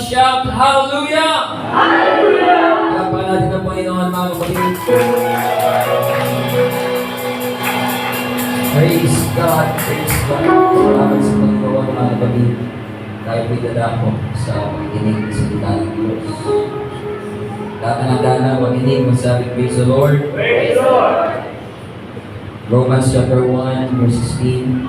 shout hallelujah! Hallelujah! Palapakan natin ang Panginoon, mga kapatid. Praise God, praise God. Salamat sa Panginoon, mga kapatid. Tayo po'y dadako sa pakikinig sa salita ng Diyos. Tatanandaan ang pakikinig, masabi, praise the Lord. Praise the Lord. Romans chapter 1, verse 16.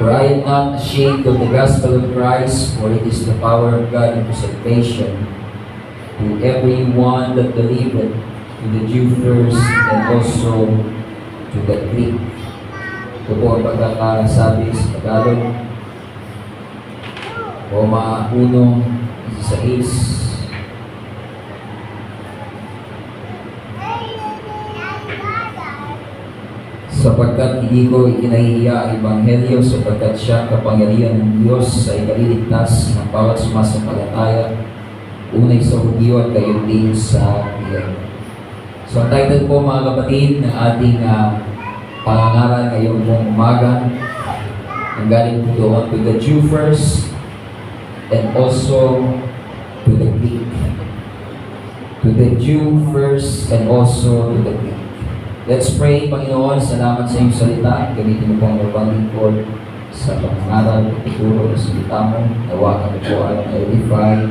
For I am not ashamed of the gospel of Christ, for it is the power of God unto salvation to every one that believeth, to the Jew first, and also to the Greek. Ito po ang pagkakasabi sa Tagalog. Roma 1:16. Sapagkat hindi ko ikinahihiya ang Ebanghelyo, sapagkat siya kapangyarihan ng Diyos sa ikaliligtas ng bawat sumasampalataya, unay sa Hudyo at gayon din sa Griego. So ang title po, mga kapatid, ng ating pangangaral ngayong buong umaga, ang galing po doon, to the Jew first and also to the Greek. To the Jew first and also to the Greek. Let's pray. Panginoon, salamat sa iyong salita. Gamitin mo po ang mabang lingkod sa pangangaral, pagtuturo ng salita mo. Nawa kami po ay ma-edify,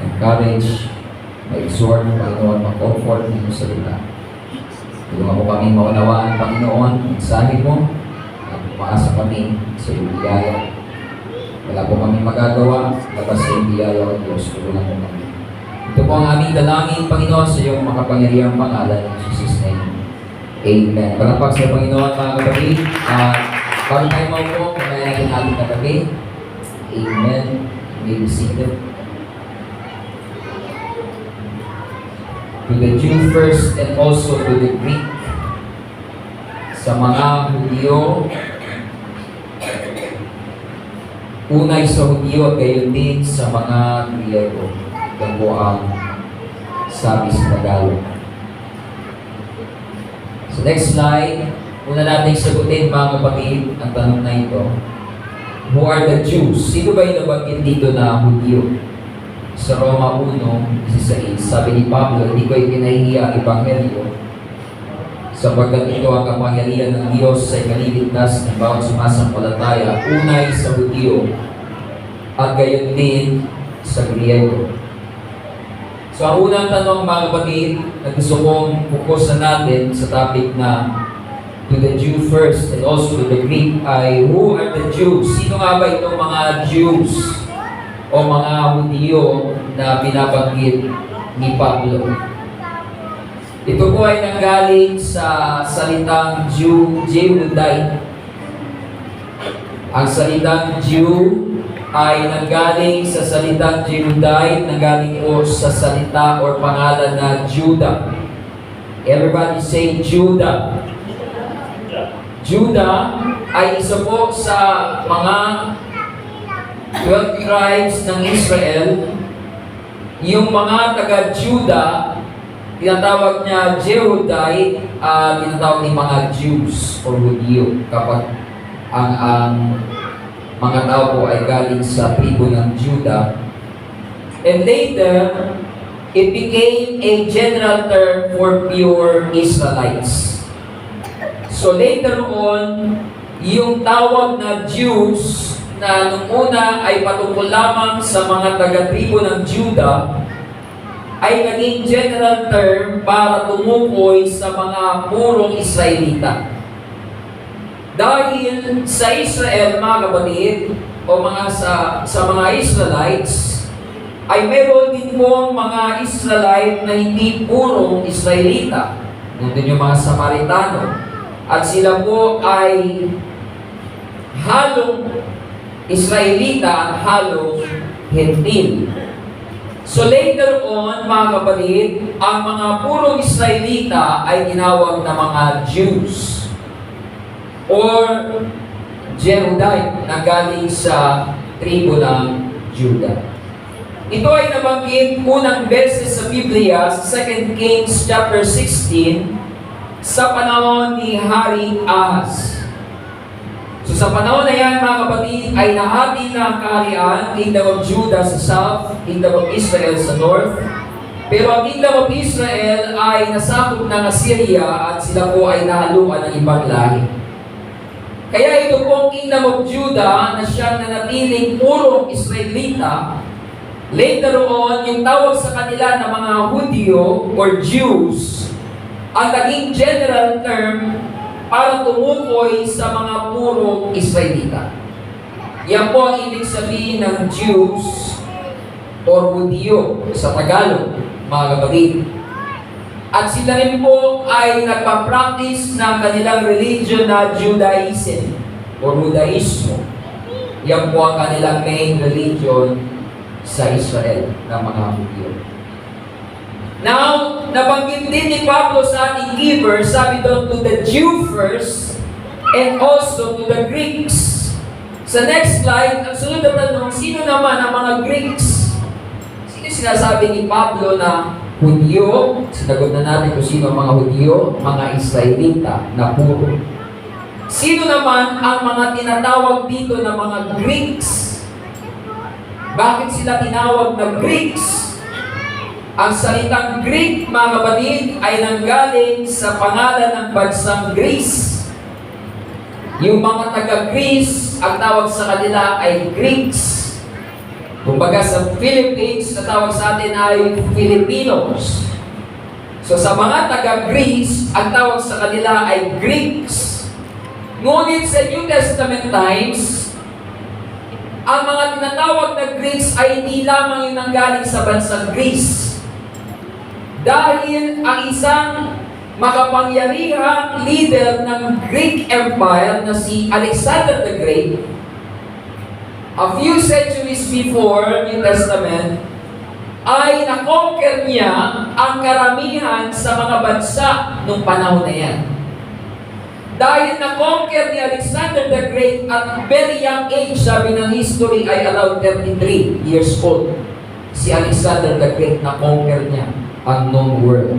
encourage, ma-exhort, Panginoon, ma-comfort ng iyong salita. Tulungan mo kami maunawaan, Panginoon, ang mensahe mo, at umaasa kami sa iyong biyaya. Wala po kami magagawa, labas sa iyong biyaya o Diyos. Tulungan mo kami. Ito po ang aming dalangin, Panginoon, sa iyong makapangyarihang pangalan ng Jesus' name. Amen. Palakpak sa Panginoon, mga kapatid. Bago tayo maupo, kaya natin ating katabi. Amen. May be seated. To the Jew first and also to the Greek. Sa mga Hudyo, unay sa Hudyo at gayon din sa mga Griego. Ito po ang sabi sa Tagalog. So next slide, una natin sagutin, mga kapatid, ang tanong na ito. Who are the Jews? Sino ba yung nabanggit dito na Hudyo? Sa Roma 1:16, sabi ni Pablo, hindi ko ikinahihiya ang Ebanghelyo, sapagkat ito ang kapangyarihan ng Diyos sa ikaliligtas ng bawat sumasampalataya, unay sa Hudyo, at gayon din sa Griego. So ang unang tanong, mga kapatid, na gusto kong fokusan natin sa topic na to the Jew first and also to the Greek ay, who are the Jews? Sino nga ba itong mga Jews o mga Hudyo na binabanggit ni Pablo? Ito po ay nanggaling sa salitang Jehudite. Ang salitang Jew ay nanggaling sa salitang Jehudite, nanggaling po sa salita or pangalan na Judah. Everybody say Judah. Judah ay isa po sa mga 12 tribes ng Israel. Yung mga taga-Judah, tinatawag niya Jehudite, tinatawag ni mga Jews or Hudyo kapag ang mga tao po ay galing sa tribo ng Judah. And later, it became a general term for pure Israelites. So later on, yung tawag na Jews na nung una ay patungkol lamang sa mga taga-tribo ng Judah ay naging general term para tumukoy sa mga purong Israelita. Dahil sa Israel, mga kapatid, o sa mga Israelites, ay meron din po mga Israelite na hindi purong Israelita. Nandun yung mga Samaritano. At sila po ay halong Israelita at halong Hentil. So later on, mga kapatid, ang mga purong Israelita ay tinawag na mga Jews or Jehudite na galing sa tribo ng Judah. Ito ay nabanggit unang beses sa Biblia sa 2 Kings chapter 16 sa panahon ni Hari Ahaz. So sa panahon na yan, mga kapatid, ay nahati na ang kaharian, Kingdom of Judah sa south, Kingdom of Israel sa north. Pero ang Kingdom of Israel ay nasakop ng Assyria at sila po ay nahaluan ng ibang lahi. Kaya ito po ang Kingdom of Judah na siyang nanatiling purong Israelita. Later on, yung tawag sa kanila na mga Hudyo or Jews, ang naging general term para tumukoy sa mga purong Israelita. Yan po ang ibig sabihin ng Jews or Hudyo sa Tagalog, mga kapatid. At sila rin po ay nagpa-practice ng kanilang religion na Judaism o Judaismo. Yan po ang kanilang main religion sa Israel ng mga Hudyo. Now, nabanggit din ni Pablo sa ating giver, sabi doon, to the Jew first and also to the Greeks. Sa next slide, ang sunod na tanong, sino naman ang mga Greeks? Sino sinasabi ni Pablo na Hudyo? Sinagot na natin kung sino ang mga Hudyo, mga Israelita na puro. Sino naman ang mga tinatawag dito na mga Greeks? Bakit sila tinawag na Greeks? Ang salitang Greek, mga kapatid, ay nanggaling sa pangalan ng bansang Greece. Yung mga taga-Greece, ang tawag sa kanila ay Greeks. Kumbaga sa Philippines, ang tawag sa atin ay Filipinos. So sa mga taga-Greece, ang tawag sa kanila ay Greeks. Ngunit sa New Testament times, ang mga tinatawag na Greeks ay hindi lamang yung nanggaling sa bansang Greece. Dahil ang isang makapangyarihang leader ng Greek Empire na si Alexander the Great, a few centuries before New Testament, ay nakonquer niya ang karamihan sa mga bansa nung panahon na yan. Dahil nakonquer ni Alexander the Great at very young age, sabi ng history ay around 33 years old. Si Alexander the Great nakonquer niya ang known world.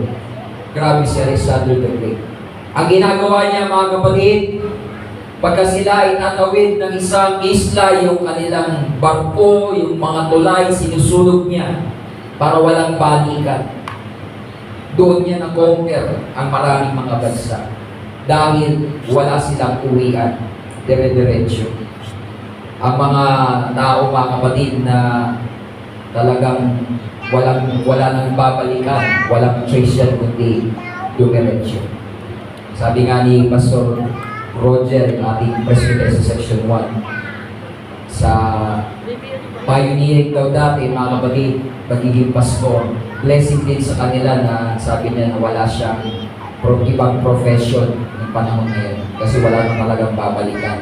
Grabe si Alexander the Great. Ang ginagawa niya, mga kapatid, pagka sila ay tatawid ng isang isla, yung kanilang barko, yung mga tulay, sinusulog niya para walang panikan. Doon niya na-conquer ang maraming mga bansa dahil wala silang uwian, dire-diretso. Ang mga tao, mga kapatid, na talagang wala nang babalikan, walang choice yan kundi dumiretso. Sabi nga ni Pastor Roger, ating presbyter sa section 1, sa pioneering daw dati, mga kapatid, pagiging pastor, blessing din sa kanila na sabi niya na wala siyang ibang profession ng panahon na yun kasi wala nang talagang babalikan.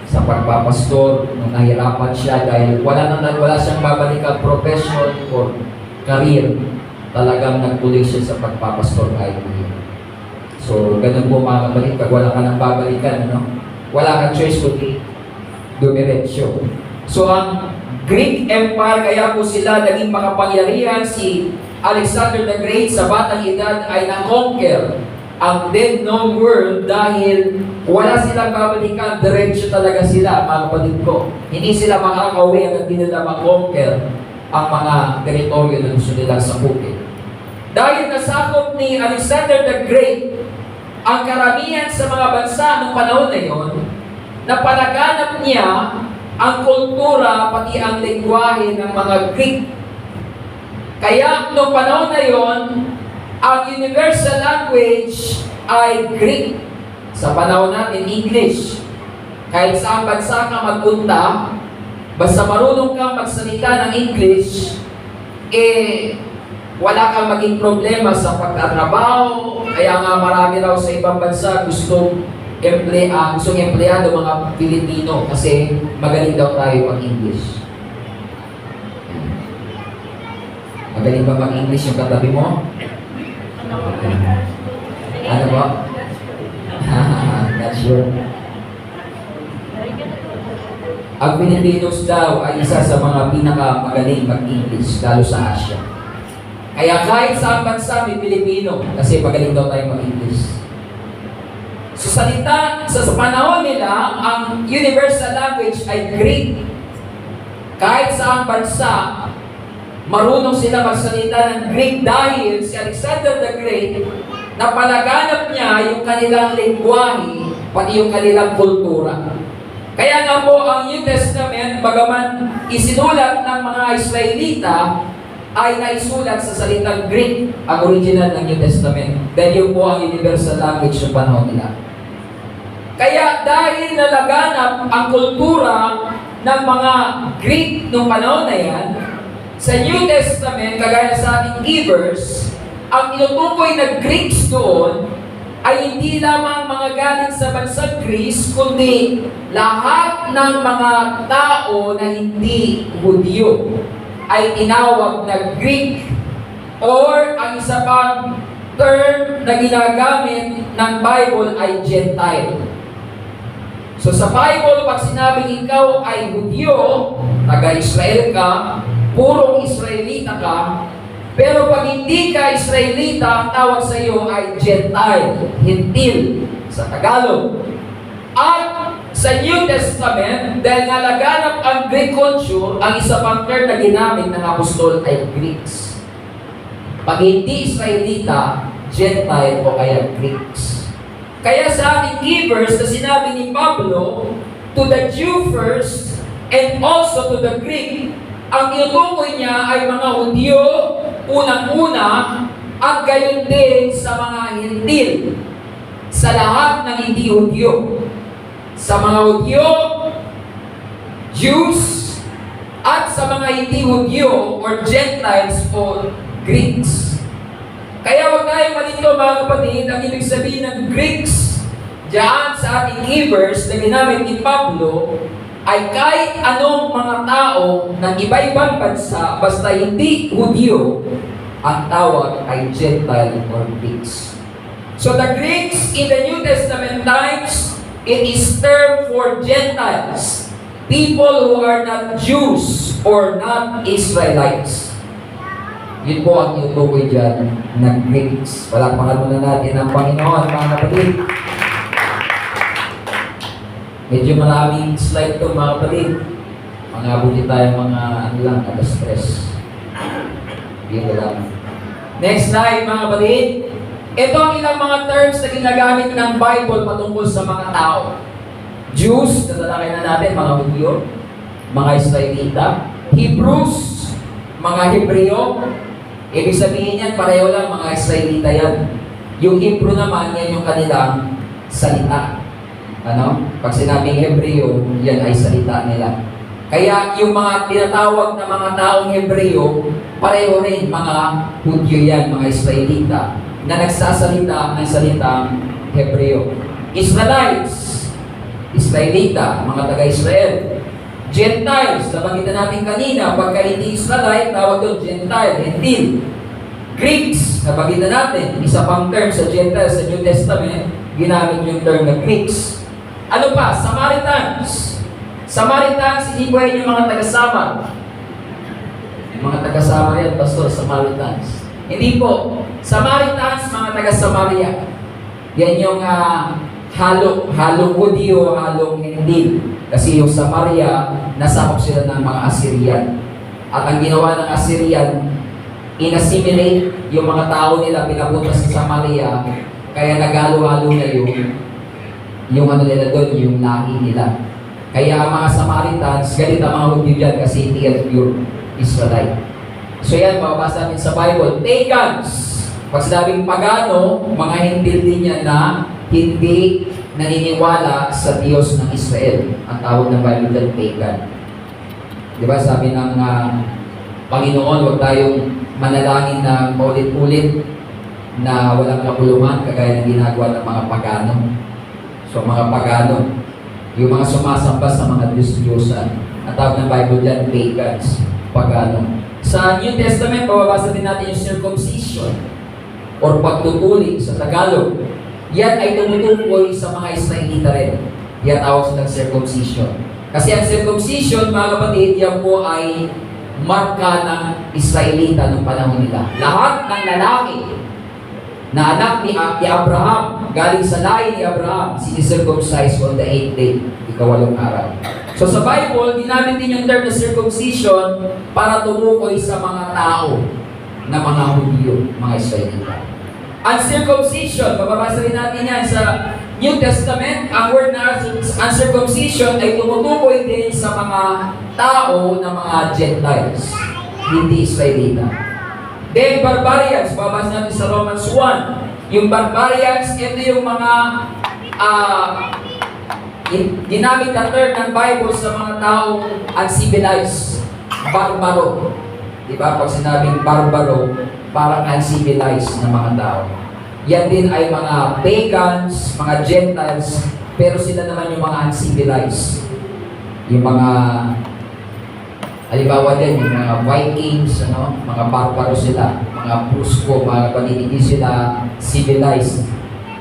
Sa pagpapastor, nung nahirapan siya dahil wala siyang babalikan profession or career, talagang nagtuloy siya sa pagpapastor kahit ngayon. So, ganun po, mga kapatid, pag wala ka nang babalikan, wala kang choice kundi dumiretso. So, ang Greek Empire, kaya po sila naging makapangyarihan. Si Alexander the Great sa batang edad ay na-conquer ang then known world dahil wala silang babalikan, diretso talaga sila, mga kapatid ko. Hindi sila makakauwi hanggang hindi nila ma-conquer ang mga teritoryo na gusto nilang sakutin. Dahil nasakop ni Alexander the Great ang karamihan sa mga bansa ng panahon na yon, napalaganap niya ang kultura pati ang lengguwahe ng mga Greek. Kaya noong panahon na yon, ang universal language ay Greek. Sa panahon natin, English. Kahit saan bansa ka magpunta, basta marunong kang magsalita ng English, wala kang maging problema sa pagtatrabaho. Kaya nga marami raw sa ibang bansa gustong empleyado mga Pilipino kasi magaling daw tayo mag-English. Magaling ba mag-English yung katabi mo? Ano ba? Not sure. Ang Pilipinos daw ay isa sa mga pinakamagaling mag-English, lalo sa Asia. Kaya kahit sa bansa may Pilipino, kasi magaling daw tayo mag-English. So Sa panahon nila, ang universal language ay Greek. Kahit sa bansa, marunong sila magsalita ng Greek dahil si Alexander the Great, napalaganap niya yung kanilang lengguwahe, pati yung kanilang kultura. Kaya nga po ang New Testament, bagaman isinulat ng mga Israelita, ay naisulat sa salitang Greek, ang original ng New Testament. Dahil yun po ang universal language ng panahon nila. Kaya dahil nalaganap ang kultura ng mga Greek noong panahon na yan, sa New Testament, kagaya sa ating e-verse, ang inutukoy na Greeks doon ay hindi lamang mga galing sa bansang Greece, kundi lahat ng mga tao na hindi Hudyo ay tinawag na Greek, or ang isa pang term na ginagamit ng Bible ay Gentile. So sa Bible, pag sinabing ikaw ay Hudyo, taga-Israel ka, purong Israelita ka, pero pag hindi ka Israelita, ang tawag sa iyo ay Gentile, Hintil, sa Tagalog. At sa New Testament, dahil nalaganap ang Greek culture, ang isa pang term na ginamit ng apostol ay Greeks. Pag hindi Israelita, Gentile o kaya Greeks. Kaya sa ating e-verse na sinabi ni Pablo, to the Jew first and also to the Greek, ang tinutukoy niya ay mga Hudyo, unang-una, at gayon din sa mga Hintil, sa lahat ng hindi Hudyo. Sa mga Hudyo, Jews, at sa mga hindi Hudyo or Gentiles o Greeks. Kaya huwag tayong malito mga kapatid, ang ibig sabihin ng Greeks, diyan sa ating e-verse na ginamit ni Pablo, ay kahit anong mga tao ng iba-ibang bansa, basta hindi Hudyo, ang tawag ay Gentile or Greeks. So the Greeks in the New Testament times, it is term for Gentiles, people who are not Jews or not Israelites. Yun po ang inutukoy dyan ng Greeks. Palakpakan muna natin ang Panginoon, mga kapatid. Medyo maraming slide to mga kapatid. Mangabuti tayo mga stress. Yun lang. Next slide mga kapatid. Ito ang ilang mga terms na ginagamit ng Bible patungkol sa mga tao. Jews, natalakay na natin, mga Hudyo, mga Israelita. Hebrews, mga Hebreo. Ibig sabihin yan, pareho lang mga Israelita yan. Yung Hebrew naman, yan yung kanilang salita. Pag sinabing Hebreo, yan ay salita nila. Kaya yung mga tinatawag na mga taong Hebreo, pareho rin mga Hudyo yan, mga Israelita, na nagsasalita ng salitang Hebreo. Israelites, Israelita, mga taga-Israel. Gentiles, nabanggit na natin kanina, pagka hindi Israelite, tawag doon Gentile, Hintil. Greeks, nabanggit na natin, isa pang term sa Gentiles sa New Testament, ginamit yung term na Greeks. Ano pa? Samaritans. Samaritans, hindi po yan yung mga taga-Samar. Yung mga taga-Samar yan, Pastor, Samaritans. Hindi po. Samaritans, mga taga-Samaria. Yan yung halong Hudyo, halong Hintil. Kasi yung Samaria, nasakop sila ng mga Assyrian. At ang ginawa ng Assyrian, inassimilate yung mga tao nila, pinapunta sa Samaria, kaya nagalo-halo na yung ano nila doon, yung lahi nila. Kaya ang mga Samaritans, galit ang mga Hudyo dyan kasi hindi yan pure Israelite. So yan, mababasa namin sa Bible. Pagans. Pag sinabing pagano, mga Hintil din yan na hindi naniniwala sa Diyos ng Israel. Ang tawag ng Bible dyan, pagan. Diba sabi ng Panginoon, huwag tayong manalangin na paulit-ulit na walang kapulungan kagaya ng ginagawa ng mga pagano. So mga pagano, yung mga sumasamba sa mga Diyos-Diyosan. Ang tawag ng Bible dyan, pagans, pagano. Sa New Testament, mababasa din natin yung circumcision or pagtutuli sa Tagalog. Yan ay tumutukoy sa mga Israelita rin. Yan tawag silang circumcision. Kasi ang circumcision, mga kapatid, yan po ay marka ng Israelita ng panahon nila. Lahat ng lalaki na anak ni Abraham, galing sa lahi ni Abraham, sinicircumcised on the 8th day, ikawalong araw. So sa Bible, ginamit din yung term na circumcision para tumukoy sa mga tao na mga Hudyo, mga Israelita. Ang circumcision, mababasa rin natin yan sa New Testament, ang word na uncircumcision ay tumutukoy din sa mga tao na mga Gentiles, hindi Israelita. Then barbarians, babasa natin sa Romans 1. Yung barbarians, ito yung mga ginamit na term ng Bible sa mga taong uncivilized, barbaro. Diba? Pag sinabing barbaro, parang uncivilized na mga tao. Yan din ay mga pagans, mga Gentiles, pero sila naman yung mga uncivilized. Yung mga, halimbawa din, yung mga Vikings, mga barbaro sila, mga Prusko, mga hindi sila civilized.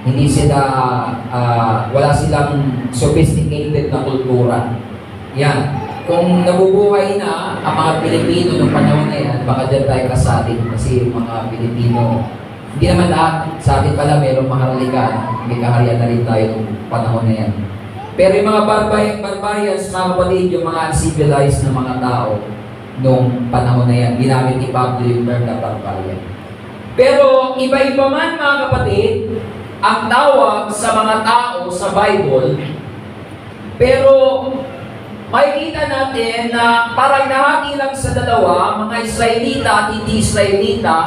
Hindi sila, wala silang sophisticated na kultura. Yan. Kung nabubuhay na ang mga Pilipino noong panahon na yan, baka dyan tayo kasatin. Kasi yung mga Pilipino, hindi naman lahat, sa atin pala mayroong maharalikan, may kaharian na rin tayo noong panahon na yan. Pero yung mga barbarians, mga kapatid, yung mga uncivilized na mga tao noong panahon na yan, ginamit ni Pablo yung term na barbarian. Pero iba-iba man mga kapatid, ang tawag sa mga tao sa Bible, pero makikita natin na parang nahati lang sa dalawa, mga Israelita at hindi Israelita,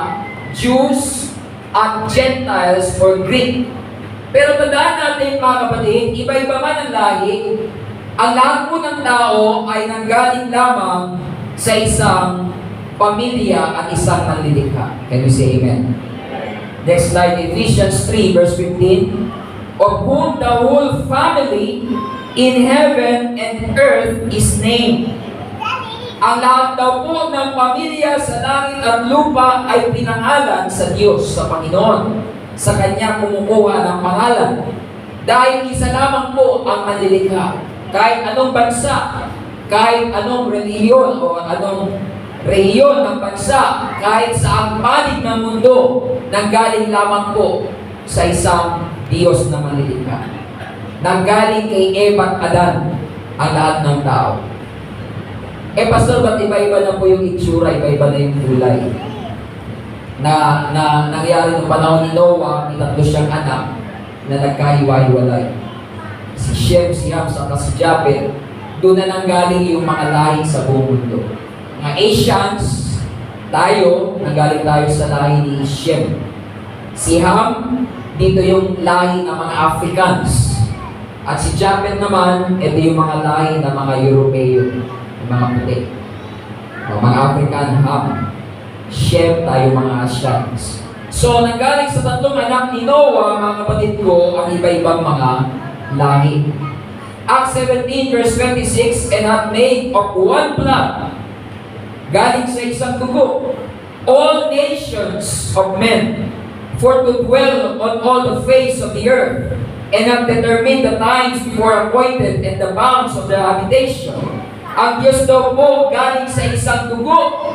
Jews at Gentiles or Greek. Pero tandaan natin mga kapatid, iba-iba man ang lahi, ang lahat po ng tao ay nanggaling lamang sa isang pamilya at isang manlilikha. Can we say amen? Next slide, Ephesians 3 verse 15. Of whom the whole family in heaven and earth is named. Ang lahat daw po ng pamilya sa langit at lupa ay pinangalan sa Diyos, sa Panginoon. Sa Kanya kumukuha ng pangalan. Dahil isa lamang po ang manlilikha. Kahit anong bansa, kahit anong reliyon o anong rehiyon ng bansa, kahit sa ang panig ng mundo, nanggaling lamang po sa isang Diyos na manlilikha. Nanggaling kay Eva at Adan ang lahat ng tao. Pastor, ba't iba-iba na po yung itsura, iba-iba na yung kulay? Na nangyari noong panahon ni Noah, may tatlo siyang anak na nagkahiwa-hiwalay. Si Shem, si Ham, saka si Japhet, doon na nanggaling yung mga lahi sa buong mundo. Mga Asians, tayo, nanggaling tayo sa lahi ni Shem. Si Ham, dito yung lahi ng mga Africans. At si Japhet naman, ito yung mga lahi ng mga Europeo, yung mga puti. Mga African, Ham. Shem, tayo mga Asians. So, nanggaling sa tatlong anak ni Noah, mga kapatid ko, ang iba-ibang mga lahi. Acts 17 verse 26, and have made of one blood, galing sa isang dugo, all nations of men, for to dwell on all the face of the earth, and have determined the times before appointed and the bounds of their habitation. Ang Diyos daw po galing sa isang dugo,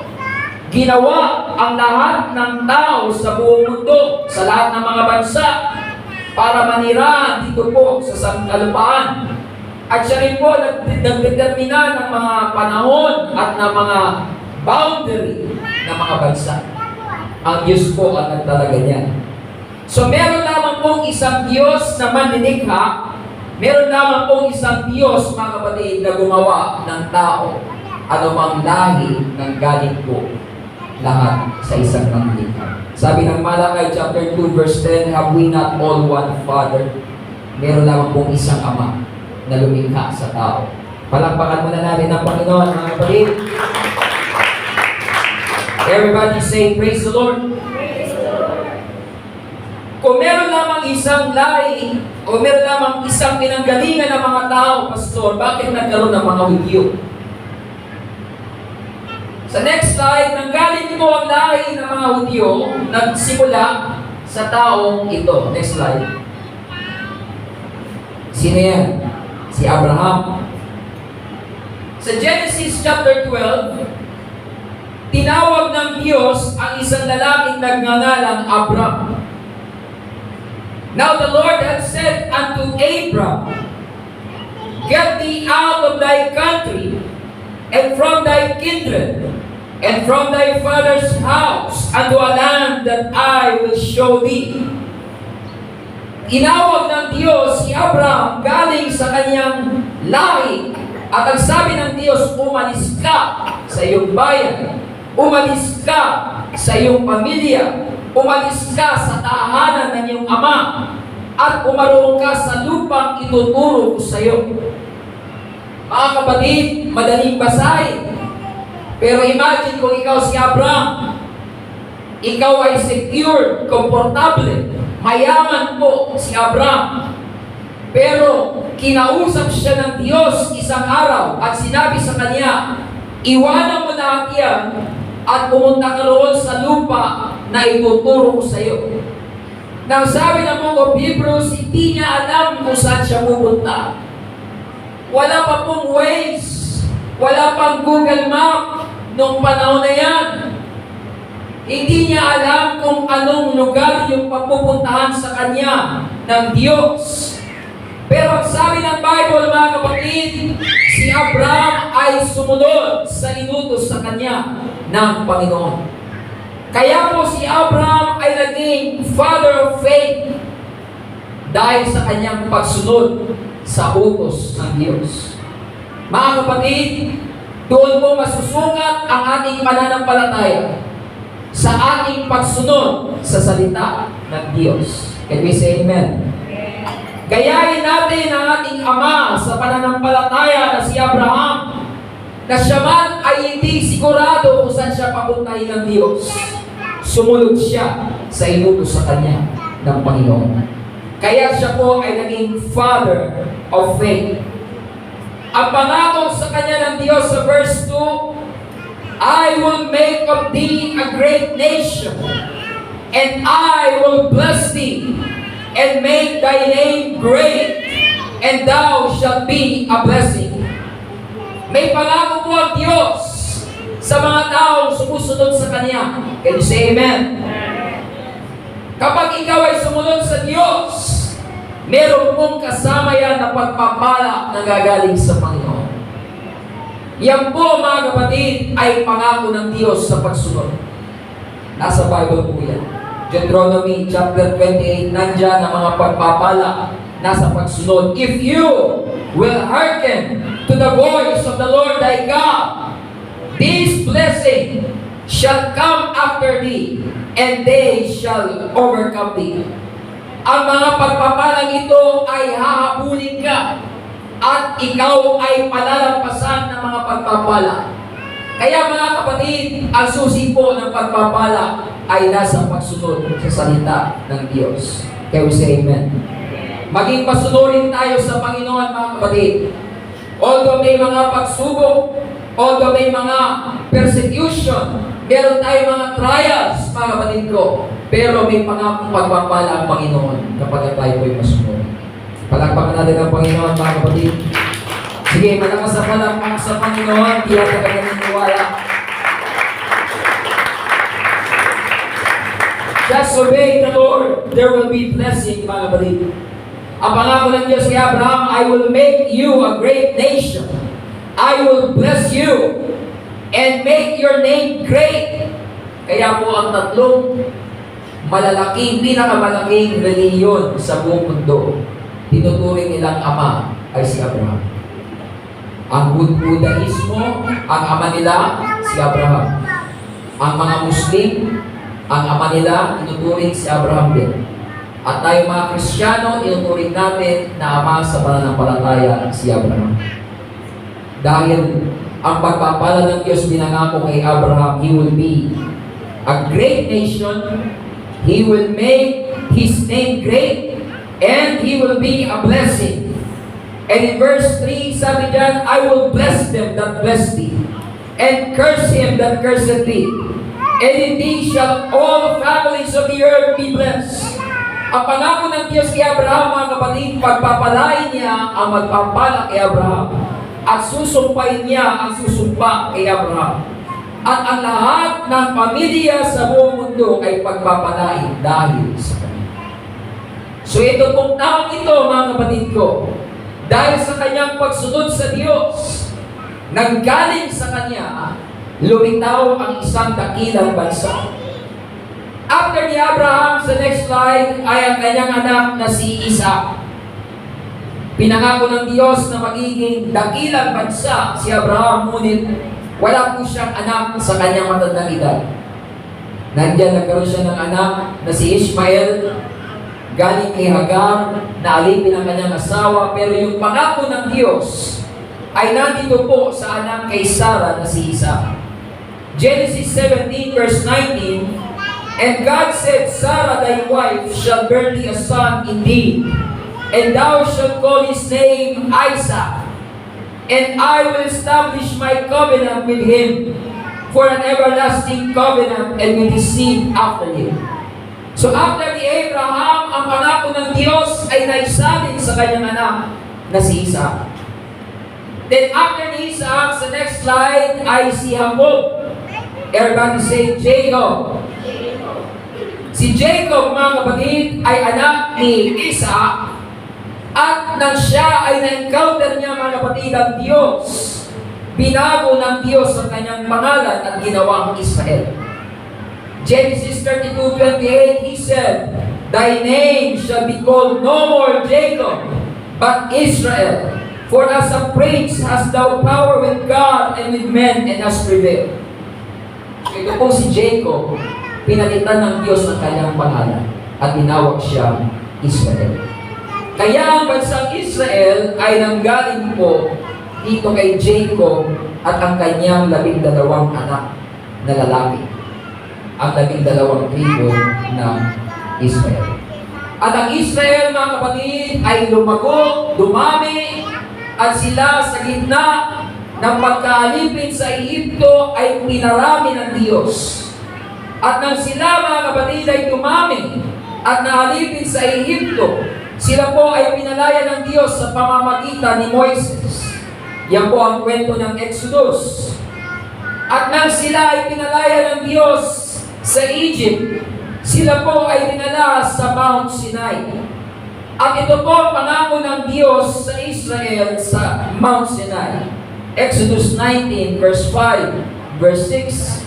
ginawa ang lahat ng tao sa buong mundo, sa lahat ng mga bansa, para manirahan dito po sa sangkalupaan. At siya rin po nagdetermina ng mga panahon at ng mga boundary ng mga bansa. Ang Diyos po ang nagtalaga niyan. So meron lamang pong isang Diyos na manlilikha, meron lamang pong isang Diyos, mga kapatid, na gumawa ng tao. Anumang lahi ng galing po lahat sa isang manlilikha. Sabi ng Malakay chapter 2 verse 10, have we not all one Father? Meron lamang pong isang Ama na lumikha sa tao. Palakpakan muna natin ang Panginoon, mga kapatid. Everybody say, praise the Lord. Praise the Lord. Kung meron lamang isang lahi, o meron lamang isang pinanggalingan ng mga tao, Pastor, bakit nagkaroon ng mga Hudyo? Sa next slide, nanggaling po ang lahi ng mga Hudyo, nagsimula sa taong ito. Next slide. Sino yan? Si Abraham. Sa Genesis chapter 12, tinawag ng Diyos ang isang lalaking nagngangalang Abram. Now the Lord had said unto Abram, Get thee out of thy country, and from thy kindred, and from thy father's house, unto a land that I will show thee. Inawag ng Diyos si Abraham galing sa kanyang lahi, at ang sabi ng Diyos, umalis ka sa iyong bayan, umalis ka sa iyong pamilya, umalis ka sa tahanan ng iyong ama, at umaroon ka sa lupang ituturo ko sa iyo. Mga kapatid, madaling basahin. Pero imagine kung ikaw si Abraham, ikaw ay secure, komportable, mayaman po si Abraham. Pero kinausap siya ng Diyos isang araw at sinabi sa kanya, iwanan mo lahat yan at pumunta ka roon sa lupa na ituturo ko sa iyo. Nang sabi ng Book of Hebrews, hindi niya alam kung saan siya pupunta. Wala pa pong Waze, wala pang Google Map nung panahon na yan. Hindi niya alam kung anong lugar yung papupuntahan sa kanya ng Diyos. Pero ang sabi ng Bible, mga kapatid, si Abraham ay sumunod sa inutos sa kanya ng Panginoon. Kaya po si Abraham ay naging father of faith dahil sa kanyang pagsunod sa utos ng Diyos. Mga kapatid, doon po masusukat ang ating pananampalataya sa ating pagsunod sa salita ng Diyos. Can we say amen? Gayahin natin ang ating ama sa pananampalataya na si Abraham, na siya man ay hindi sigurado kung saan siya papuntahin ng Diyos. Sumunod siya sa inutos sa kanya ng Panginoon. Kaya siya po ay naging father of faith. Ang pangako sa kanya ng Diyos sa verse 2, I will make of thee a great nation, and I will bless thee, and make thy name great, and thou shalt be a blessing. May pangako po ang Diyos sa mga taong sumusunod sa Kanya. Can you say amen? Kapag ikaw ay sumunod sa Diyos, meron pong kasama yan na pagpapala na gagaling sa Panginoon. Yan po, mga kapatid, ay pangako ng Diyos sa pagsunod. Nasa Bible po yan. Deuteronomy chapter 28, nandyan ang mga pagpapala nasa pagsunod. If you will hearken to the voice of the Lord thy God, this blessing shall come after thee, and they shall overcome thee. Ang mga pagpapalang ito ay hahabulin ka, at ikaw ay palalampasan ng mga pagpapala. Kaya mga kapatid, ang susi po ng pagpapala ay nasa pagsunod sa salita ng Diyos. Can we say amen? Maging pasunurin tayo sa Panginoon, mga kapatid. Although may mga pagsubok, although may mga persecution, meron tayong mga trials, mga kapatid ko, pero may pangakong pagpapala ang Panginoon kapag tayo po'y masunod. Palakpakan natin ang Panginoon, mga kapatid. Sige, malakas sa palakpak sa Panginoon, di natin naniniwala. Just obey the Lord, there will be blessing, mga kapatid. Ang pangako ng Diyos kay Abraham, I will make you a great nation. I will bless you and make your name great. Kaya po ang tatlong malalaking, pinakamalaking reliyon sa buong mundo, tinuturing nilang ama ay si Abraham. Ang Budaismo, ang ama nila, si Abraham. Ang mga Muslim, ang ama nila, tinuturing si Abraham din. At tayo mga Kristiyano, tinuturing natin na ama sa pananampalataya si Abraham. Dahil ang pagpapala ng Diyos pinangako kay Abraham, he will be a great nation, he will make his name great, and he will be a blessing. And in verse 3, sabi diyan, I will bless them that bless thee, and curse him that curseth thee. And in thee shall all families of the earth be blessed. Ang pangako ng Diyos kay Abraham, mga kapatid, pagpapalain niya ang magpapala kay Abraham, at susumpain niya ang susumpa kay Abraham. At ang lahat ng pamilya sa buong mundo ay pagpapalain dahil sa kanya. So ito pong taong ito, mga kapatid ko, dahil sa kanyang pagsunod sa Diyos, nanggaling sa kanya, lumitaw ang isang dakilang bansa. After ni Abraham, sa next slide, ay ang kanyang anak na si Isaac. Pinangako ng Diyos na magiging dakilang bansa si Abraham, ngunit wala po siyang anak sa kanyang matandang edad. Nandiyan nagkaroon siya ng anak na si Ishmael, galing kay Hagar, na alipin ang kanyang asawa, pero yung pangako ng Diyos ay nandito po sa anak kay Sarah na si Isaac. Genesis 17 verse 19, "And God said, Sarah thy wife shall bear thee a son indeed, and thou shalt call his name Isaac, and I will establish my covenant with him for an everlasting covenant, and with his seed after him." So after ni Abraham, ang pangako ng Diyos ay naisalin sa kanyang anak na si Isaac. Then after ni Isaac, sa next slide ay si Jacob. Everybody say Jacob. Si Jacob, mga kapatid, ay anak ni Isaac. At nang siya ay na-encounter niya, mga kapatid, ang Diyos, binago ng Diyos ang kanyang pangalan at ginawang Israel. Genesis 32:28, He said, "Thy name shall be called no more Jacob, but Israel. For as a prince hast thou power with God and with men, and hast prevailed." Ito po si Jacob, pinalitan ng Diyos ang kanyang pangalan at tinawag siya Israel. Kaya ang bansang Israel ay nanggaling po dito kay Jacob at ang kanyang 12 anak na lalaki. Ang 12 tribo ng Israel. At ang Israel, mga kapatid, ay lumago, dumami, at sila sa gitna ng pagkaalipin sa Egypto ay pinarami ng Diyos. At nang sila, mga kapatid, ay dumami at naalipin sa Egypto, sila po ay pinalaya ng Diyos sa pamamagitan ni Moises. Yan po ang kwento ng Exodus. At nang sila ay pinalaya ng Diyos sa Egypt, sila po ay dinala sa Mount Sinai. At ito po ang pangako ng Diyos sa Israel sa Mount Sinai. Exodus 19 verse 5, verse 6.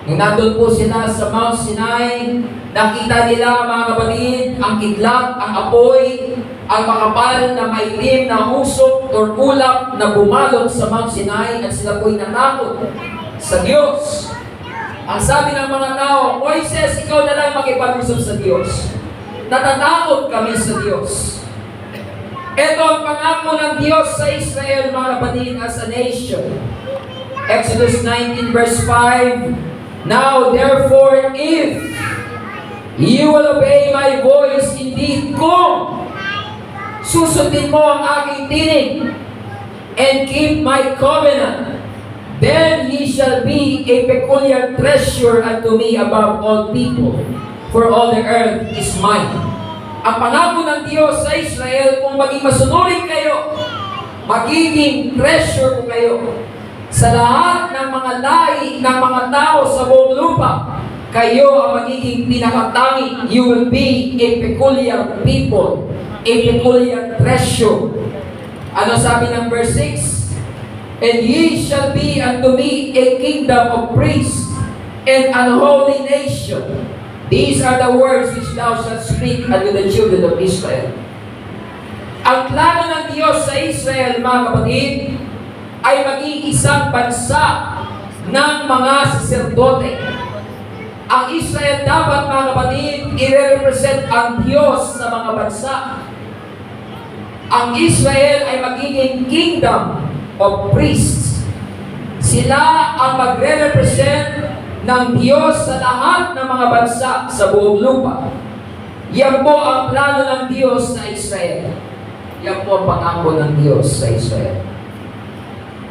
Nung nandun po sila sa Mount Sinai, nakita nila, mga kapatid, ang kidlat, ang apoy, ang makapal na maitim na usok or ulap na bumalot sa Mount Sinai, at sila po'y natakot sa Diyos. Ang sabi ng mga tao, "Moises, ikaw na lang makipag-usap sa Diyos. Natatakot kami sa Diyos." Ito ang pangako ng Diyos sa Israel, mga kapatid, as a nation. Exodus 19 verse 5, "Now therefore, if you will obey my voice indeed, kung susundin mo ang aking tinig and keep my covenant, then he shall be a peculiar treasure unto me above all people, for all the earth is mine." Ang pangako ng Diyos sa Israel, kung maging masunurin kayo, magiging treasure ko kayo. Sa lahat ng mga lahi ng mga tao sa buong lupa, kayo ang magiging pinakatangi. You will be a peculiar people, a peculiar treasure. Ano sabi ng verse 6? "And ye shall be unto me a kingdom of priests and an holy nation. These are the words which thou shalt speak unto the children of Israel." Ang plano ng Diyos sa Israel, mga kapatid, ay maging isang bansa ng mga saserdote. Ang Israel dapat, mga kapatid, i-represent ang Diyos sa mga bansa. Ang Israel ay magiging kingdom of priests. Sila ang magre-represent ng Diyos sa lahat ng mga bansa sa buong lupa. Yan po ang plano ng Diyos sa Israel. Yan po ang pangako ng Diyos sa Israel.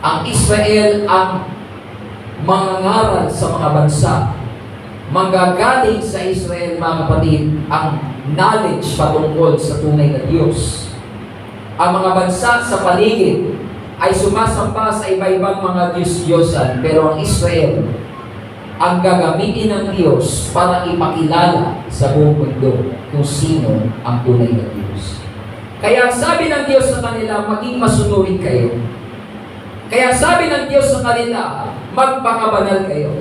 Ang Israel ang mangangaral sa mga bansa. Manggagaling sa Israel, mga kapatid, ang knowledge patungkol sa tunay na Diyos. Ang mga bansa sa paligid ay sumasamba sa iba-ibang mga Diyos-Diyosan, pero ang Israel ang gagamitin ng Diyos para ipakilala sa buong mundo kung sino ang tunay na Diyos. Kaya sabi ng Diyos sa kanila, maging masunurin kayo. Kaya sabi ng Diyos sa kanila, magpakabanal kayo.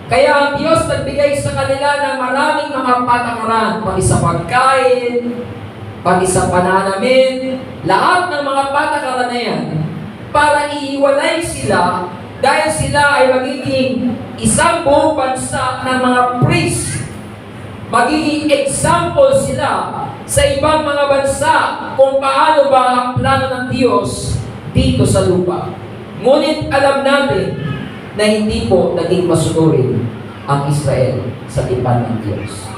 Kaya ang Diyos nagbigay sa kanila ng maraming mga patakaran, pati sa pagkain, pati sa pananamin, lahat ng mga patakaran na yan, para iiwalay sila dahil sila ay magiging isang buong bansa ng mga priest. Magiging example sila sa ibang mga bansa kung paano ba ang plano ng Diyos dito sa lupa. Ngunit alam natin na hindi po naging masunurin ang Israel sa tipan ng Diyos.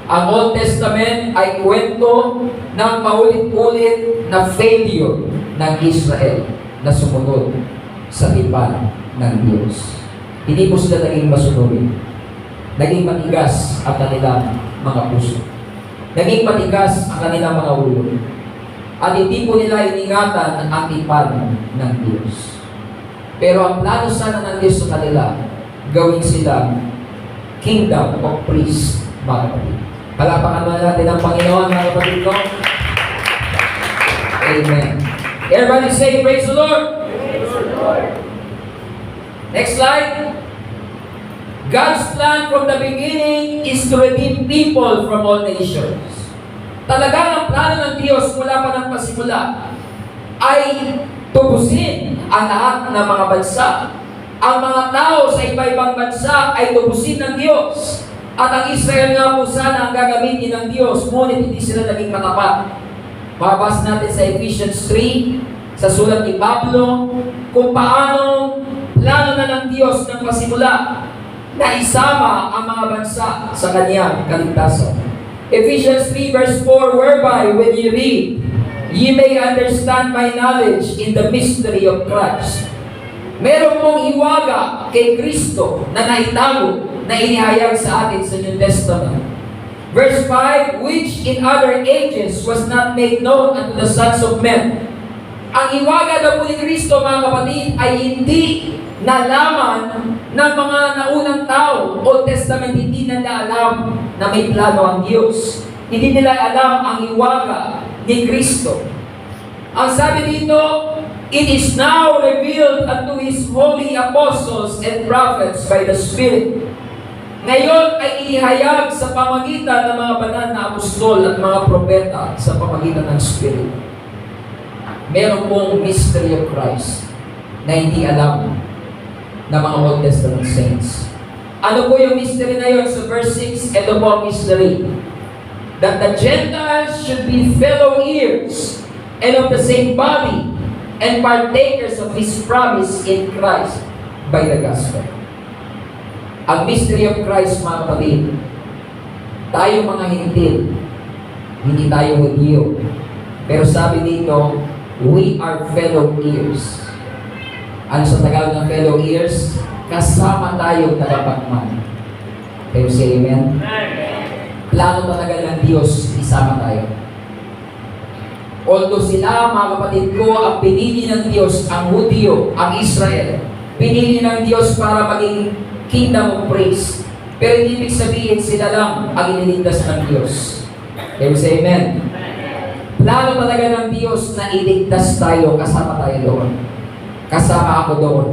Ang Old Testament ay kwento ng paulit-ulit na failure ng Israel na sumunod sa tipan ng Diyos. Hindi po sila naging masunurin. Naging matigas ang kanilang mga puso. Naging matigas ang kanilang mga ulo. At hindi po nila iningatan ang tipan ng Diyos. Pero ang plano sana ng Diyos sa kanila, gawin silang kingdom of priests, mga kapatid. Palapakan mo natin ang Panginoon, mga kapatid ko. Amen. Everybody say, praise the Lord. Praise the Lord. Next slide. God's plan from the beginning is to redeem people from all nations. Talagang ang plano ng Diyos mula pa ng pasimula ay tubusin ang lahat ng mga bansa. Ang mga tao sa iba-ibang bansa ay tubusin ng Diyos. At ang Israel nga po sana ang gagamitin ng Diyos, ngunit hindi sila naging matapat. Mababasa natin sa Ephesians 3, sa sulat ni Pablo, kung paano plano na ng Diyos ng pasimula na isama ang mga bansa sa kanyang kaligtasan. Ephesians 3 verse 4, whereby when you read, ye may understand my knowledge in the mystery of Christ. Meron pong hiwaga kay Kristo na naitago, na inihayag sa atin sa New Testament. Verse 5, which in other ages was not made known unto the sons of men. Ang hiwaga daw po ni Kristo, mga kapatid, ay hindi nalaman ng mga naunang tao. Old Testament, hindi nila alam na may plano ang Diyos. Hindi nila alam ang hiwaga ni Kristo. Ang sabi dito, it is now revealed unto His holy apostles and prophets by the Spirit. Ngayon ay inihayag sa pamagitan ng mga banal na apostol at mga propeta sa pamagitan ng Spirit. Meron pong mystery of Christ na hindi alam ng mga Old Testament saints. Ano po yung mystery na yun? Sa verse 6, ito po ang mystery. That the Gentiles should be fellow heirs and of the same body and partakers of His promise in Christ by the gospel. Ang mystery of Christ, mga kapatid, tayo mga hintil, hindi tayo Hudyo. Pero sabi dito, we are fellow heirs. Ano sa Tagalog ng fellow heirs? Kasama tayo tagapagmana. Pero say amen? Plano talaga ng Diyos, isama tayo. Although sila, mga kapatid ko, ang pinili ng Diyos, ang Hudyo, ang Israel, pinili ng Diyos para maging kingdom of praise. Pero hindi ibig sabihin sila lang ang iniligtas ng Diyos. Can you say amen? Plano talaga ng Diyos na iligtas tayo, kasama tayo doon. Kasama ako doon.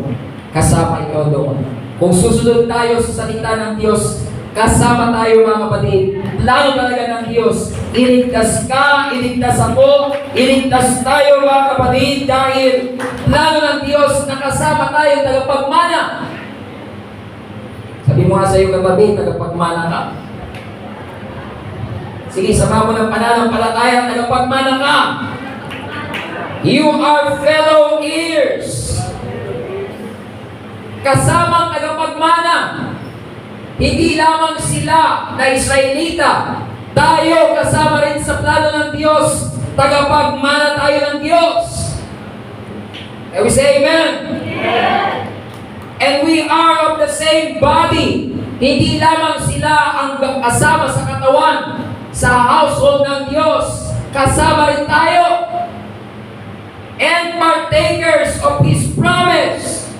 Kasama ikaw doon. Kung susunod tayo sa salita ng Diyos, kasama tayo, mga kapatid. Plano talaga ng Diyos. Iligtas ka, iligtas ako, iligtas tayo, mga kapatid, dahil plano ng Diyos na kasama tayo tagapagmana. Sabi mo nga sa iyo katabi, tagapagmana ka. Sige, sama mo ng pananampalataya, tagapagmana ka. You are fellow heirs. Kasamang tagapagmana. Hindi lamang sila na Israelita. Tayo kasama rin sa plano ng Diyos. Tagapagmana tayo ng Diyos. Can we say amen? Amen. And we are of the same body. Hindi lamang sila ang kasama sa katawan, sa household ng Diyos. Kasama rin tayo. And partakers of His promise.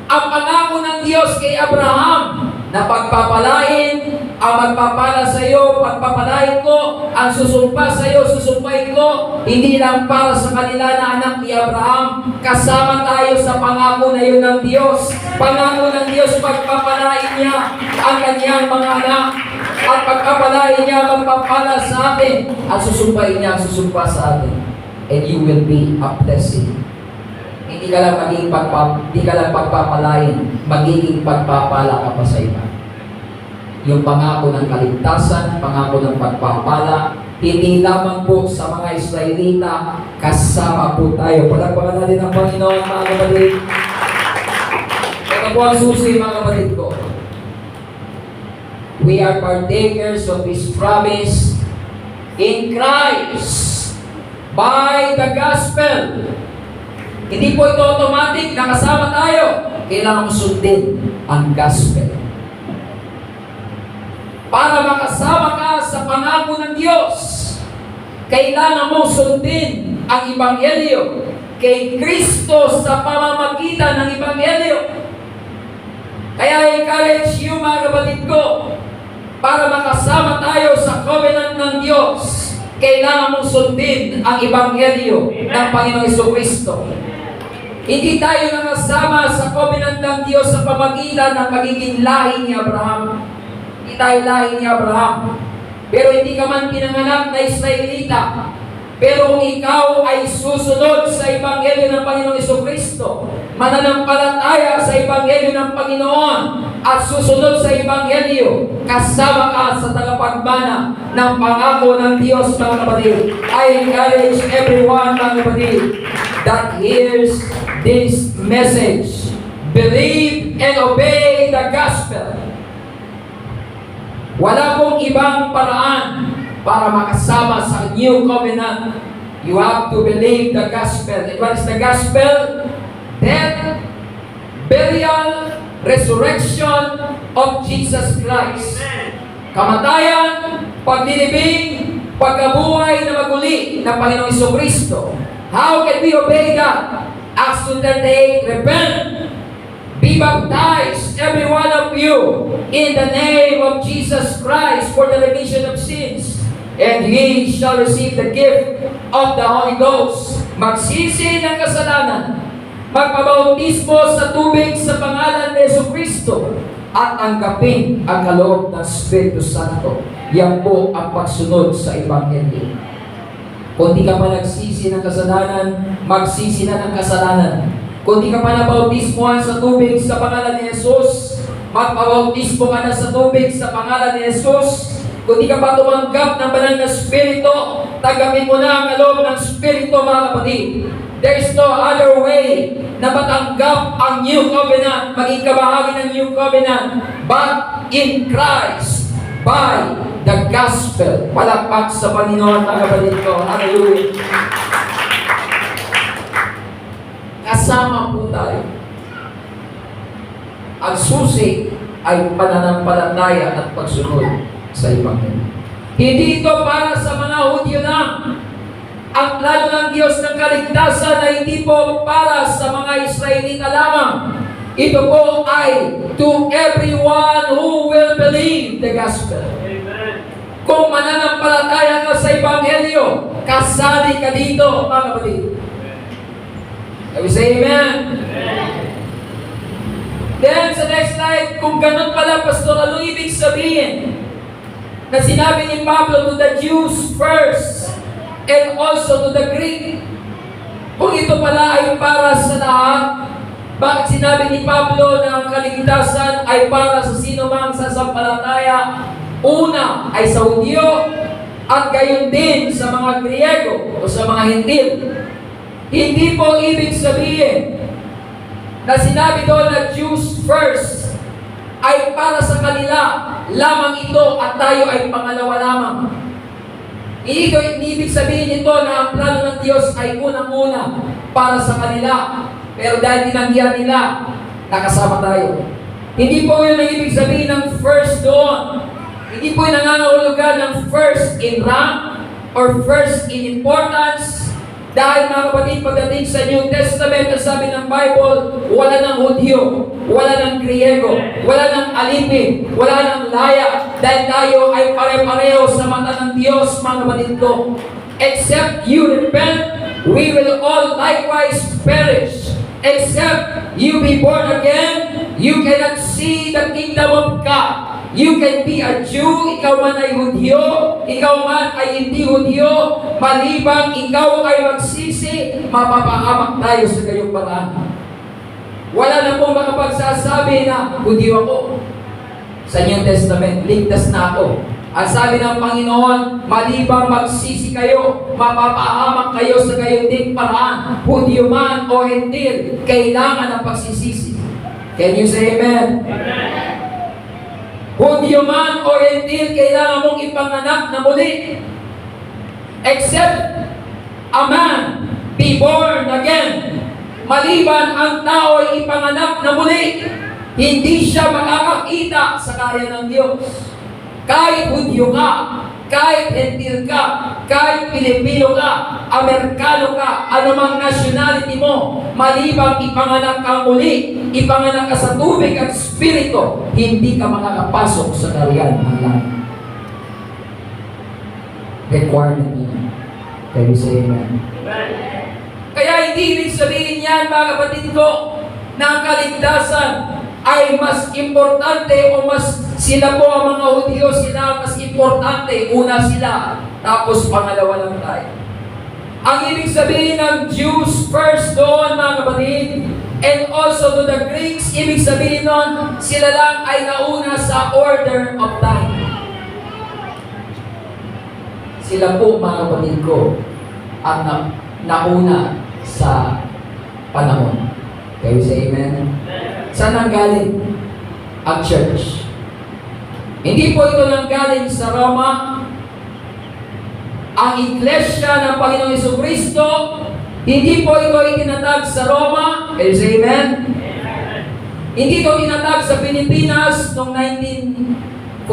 Ang pangako ng Diyos kay Abraham na pagpapalain, ang magpapala sa iyo, pagpapalain ko, ang susumpa sa iyo, susumpain ko, hindi lang para sa kanila na anak ni Abraham, kasama tayo sa pangako na yun ng Diyos. Pangako ng Diyos, pagpapalain niya ang kanyang mga anak, at pagpapalain niya, magpapala sa atin, at susumpain niya, susumpa sa atin. And you will be a blessing. Hindi ka lang pagpapalain, magiging pagpapala ka pa sa iba. Yung pangako ng kaligtasan, pangako ng pagpapala, hindi lamang po sa mga Israelita, kasama po tayo. Palagpakan natin ang Panginoon, mga kapatid. Ito po ang susi, mga kapatid ko. We are partakers of His promise in Christ by the gospel. Hindi po ito automatic, nakasama tayo. Kailangan mo sundin ang gospel. Para makasama ka sa pangako ng Diyos, kailangan mo sundin ang Ebanghelyo kay Kristo sa pamamagitan ng Ebanghelyo. Kaya encourage you, mga kapatid ko, para makasama tayo sa covenant ng Diyos, kailangan mong sundin ang Ebanghelyo ng Panginoong Jesucristo. Hindi tayo nakasama sa covenant ng Diyos sa pamagitan ng magiging lahi ni Abraham. Hindi tayo lahi ni Abraham. Pero hindi ka man pinanganak na Israelita. Pero kung ikaw ay susunod sa Ebanghelyo ng Panginoong Jesucristo, mananampalataya sa Ebanghelyo ng Panginoon, at susunod sa Ebanghelyo, kasama ka sa tagapagmana ng pangako ng Diyos, mga kapatid. I encourage everyone, mga kapatid, that hears this message. Believe and obey the gospel. Wala pong ibang paraan para makasama sa new covenant. You have to believe the gospel. And what is the gospel? Death, burial, resurrection of Jesus Christ. Kamatayan, pagdilibing, pagkabuhay na maguli ng Panginoong Jesucristo. How can we obey that? Acts 2:38, repent, be baptized, every one of you, in the name of Jesus Christ for the remission of sins, and ye shall receive the gift of the Holy Ghost. Magsisi ng kasalanan, magpabautismo sa tubig sa pangalan ni Jesucristo, at tanggapin ang kaloob ng Espiritu Santo. Yan po ang pagsunod sa Ebanghelyo. Kung di ka pa nagsisi ng kasalanan, magsisi na ng kasalanan. Kung di ka pa nabautismohan sa tubig sa pangalan ni Jesus, magpabautismo ka na sa tubig sa pangalan ni Jesus. Kung di ka pa tumanggap ng banal na Espiritu, tanggapin mo na ang kaloob ng Espiritu, mga kapatid. There is no other way na matanggap ang New Covenant, maging kabahagi ng New Covenant, but in Christ, by the gospel. Palakpak sa Panginoon, mga kapatid ko. Hallelujah. Kasama po tayo. Ang susi ay pananampalataya at pagsunod sa Ebanghelyo. Hindi ito para sa mga Hudyo lang. Ang plano ng Diyos ng kaligtasan ay hindi po para sa mga Israelita lamang. Ito po ay to everyone who will believe the gospel. Amen. Kung mananampalataya ka sa Ebanghelyo, kasali ka dito, mga kapatid. Can we say amen? Amen. Then sa next slide, kung ganun pala, Pastor, ano ibig sabihin na sinabi ni Pablo to the Jews first and also to the Greek? Kung ito pala ay para sa lahat, bakit sinabi ni Pablo na ang kaligtasan ay para sa sino mang sasampalataya? Una ay sa Hudyo at gayon din sa mga Griego o sa mga Hintil. Hindi po ibig sabihin na sinabi doon na Jews first ay para sa kanila lamang ito at tayo ay pangalawa lamang. Hindi ibig sabihin ito na ang plano ng Diyos ay unang-una para sa kanila. Pero dahil tinanggihan nila, nakasama tayo. Hindi po yun ang ibig sabihin ng first doon. Hindi po yung nangangahulugan ng first in rank or first in importance Dahil mga kapatid, pagdating sa New Testament, ang sabi ng Bible, wala ng Hudyo, wala ng Griego, wala ng alipin, wala ng laya, dahil tayo ay pare-pareho sa mata ng Diyos, mga kapatid ko. Except you repent, we will all likewise perish. Except you be born again, you cannot see the kingdom of God. You can be a Jew, ikaw man ay Hudyo, ikaw man ay hindi Hudyo, malibang ikaw ay magsisi, mapapahamak tayo sa gayong paraan. Wala na pong makapagsasabi na Hudyo ako. Sa New Testament, ligtas na ako. Ang sabi ng Panginoon, malibang magsisi kayo, mapapahamak kayo sa gayon ding paraan, Hudyo man o hindi, kailangan ng pagsisisi. Can you say amen? Hudyo man o hindi, kailangan mong ipanganak na muli. Except a man be born again. Maliban ang tao ay ipanganak na muli, hindi siya makakakita sa karya ng Diyos. Kahit Hudyo ka, kahit Hentil ka, kahit Pilipino ka, Amerikano ka, anumang nationality mo, malibang ipanganak ka muli, ipanganak ka sa tubig at spirito, hindi ka makakapasok sa karyan ng langit. Requirement niya. Can you say amen? Kaya hindi ibig sabihin yan, mga kapatid ko, na ang kaligtasan ay mas importante o mas sila po ang mga Hudyo, sila mas importante, una sila, tapos pangalawa lang tayo. Ang ibig sabihin ng Jews first doon, mga kapatid, and also to the Greeks, ibig sabihin nun, sila lang ay nauna sa order of time. Sila po, mga kapatid ko, ang nauna sa panahon. Kayo say amen? Saan ang galing? Ang church. Hindi po ito nanggaling sa Roma. Ang iglesia ng Panginoong Jesucristo, hindi po ito itinatag sa Roma. Kayo say amen? Hindi ito itinatag sa Pilipinas noong 1914.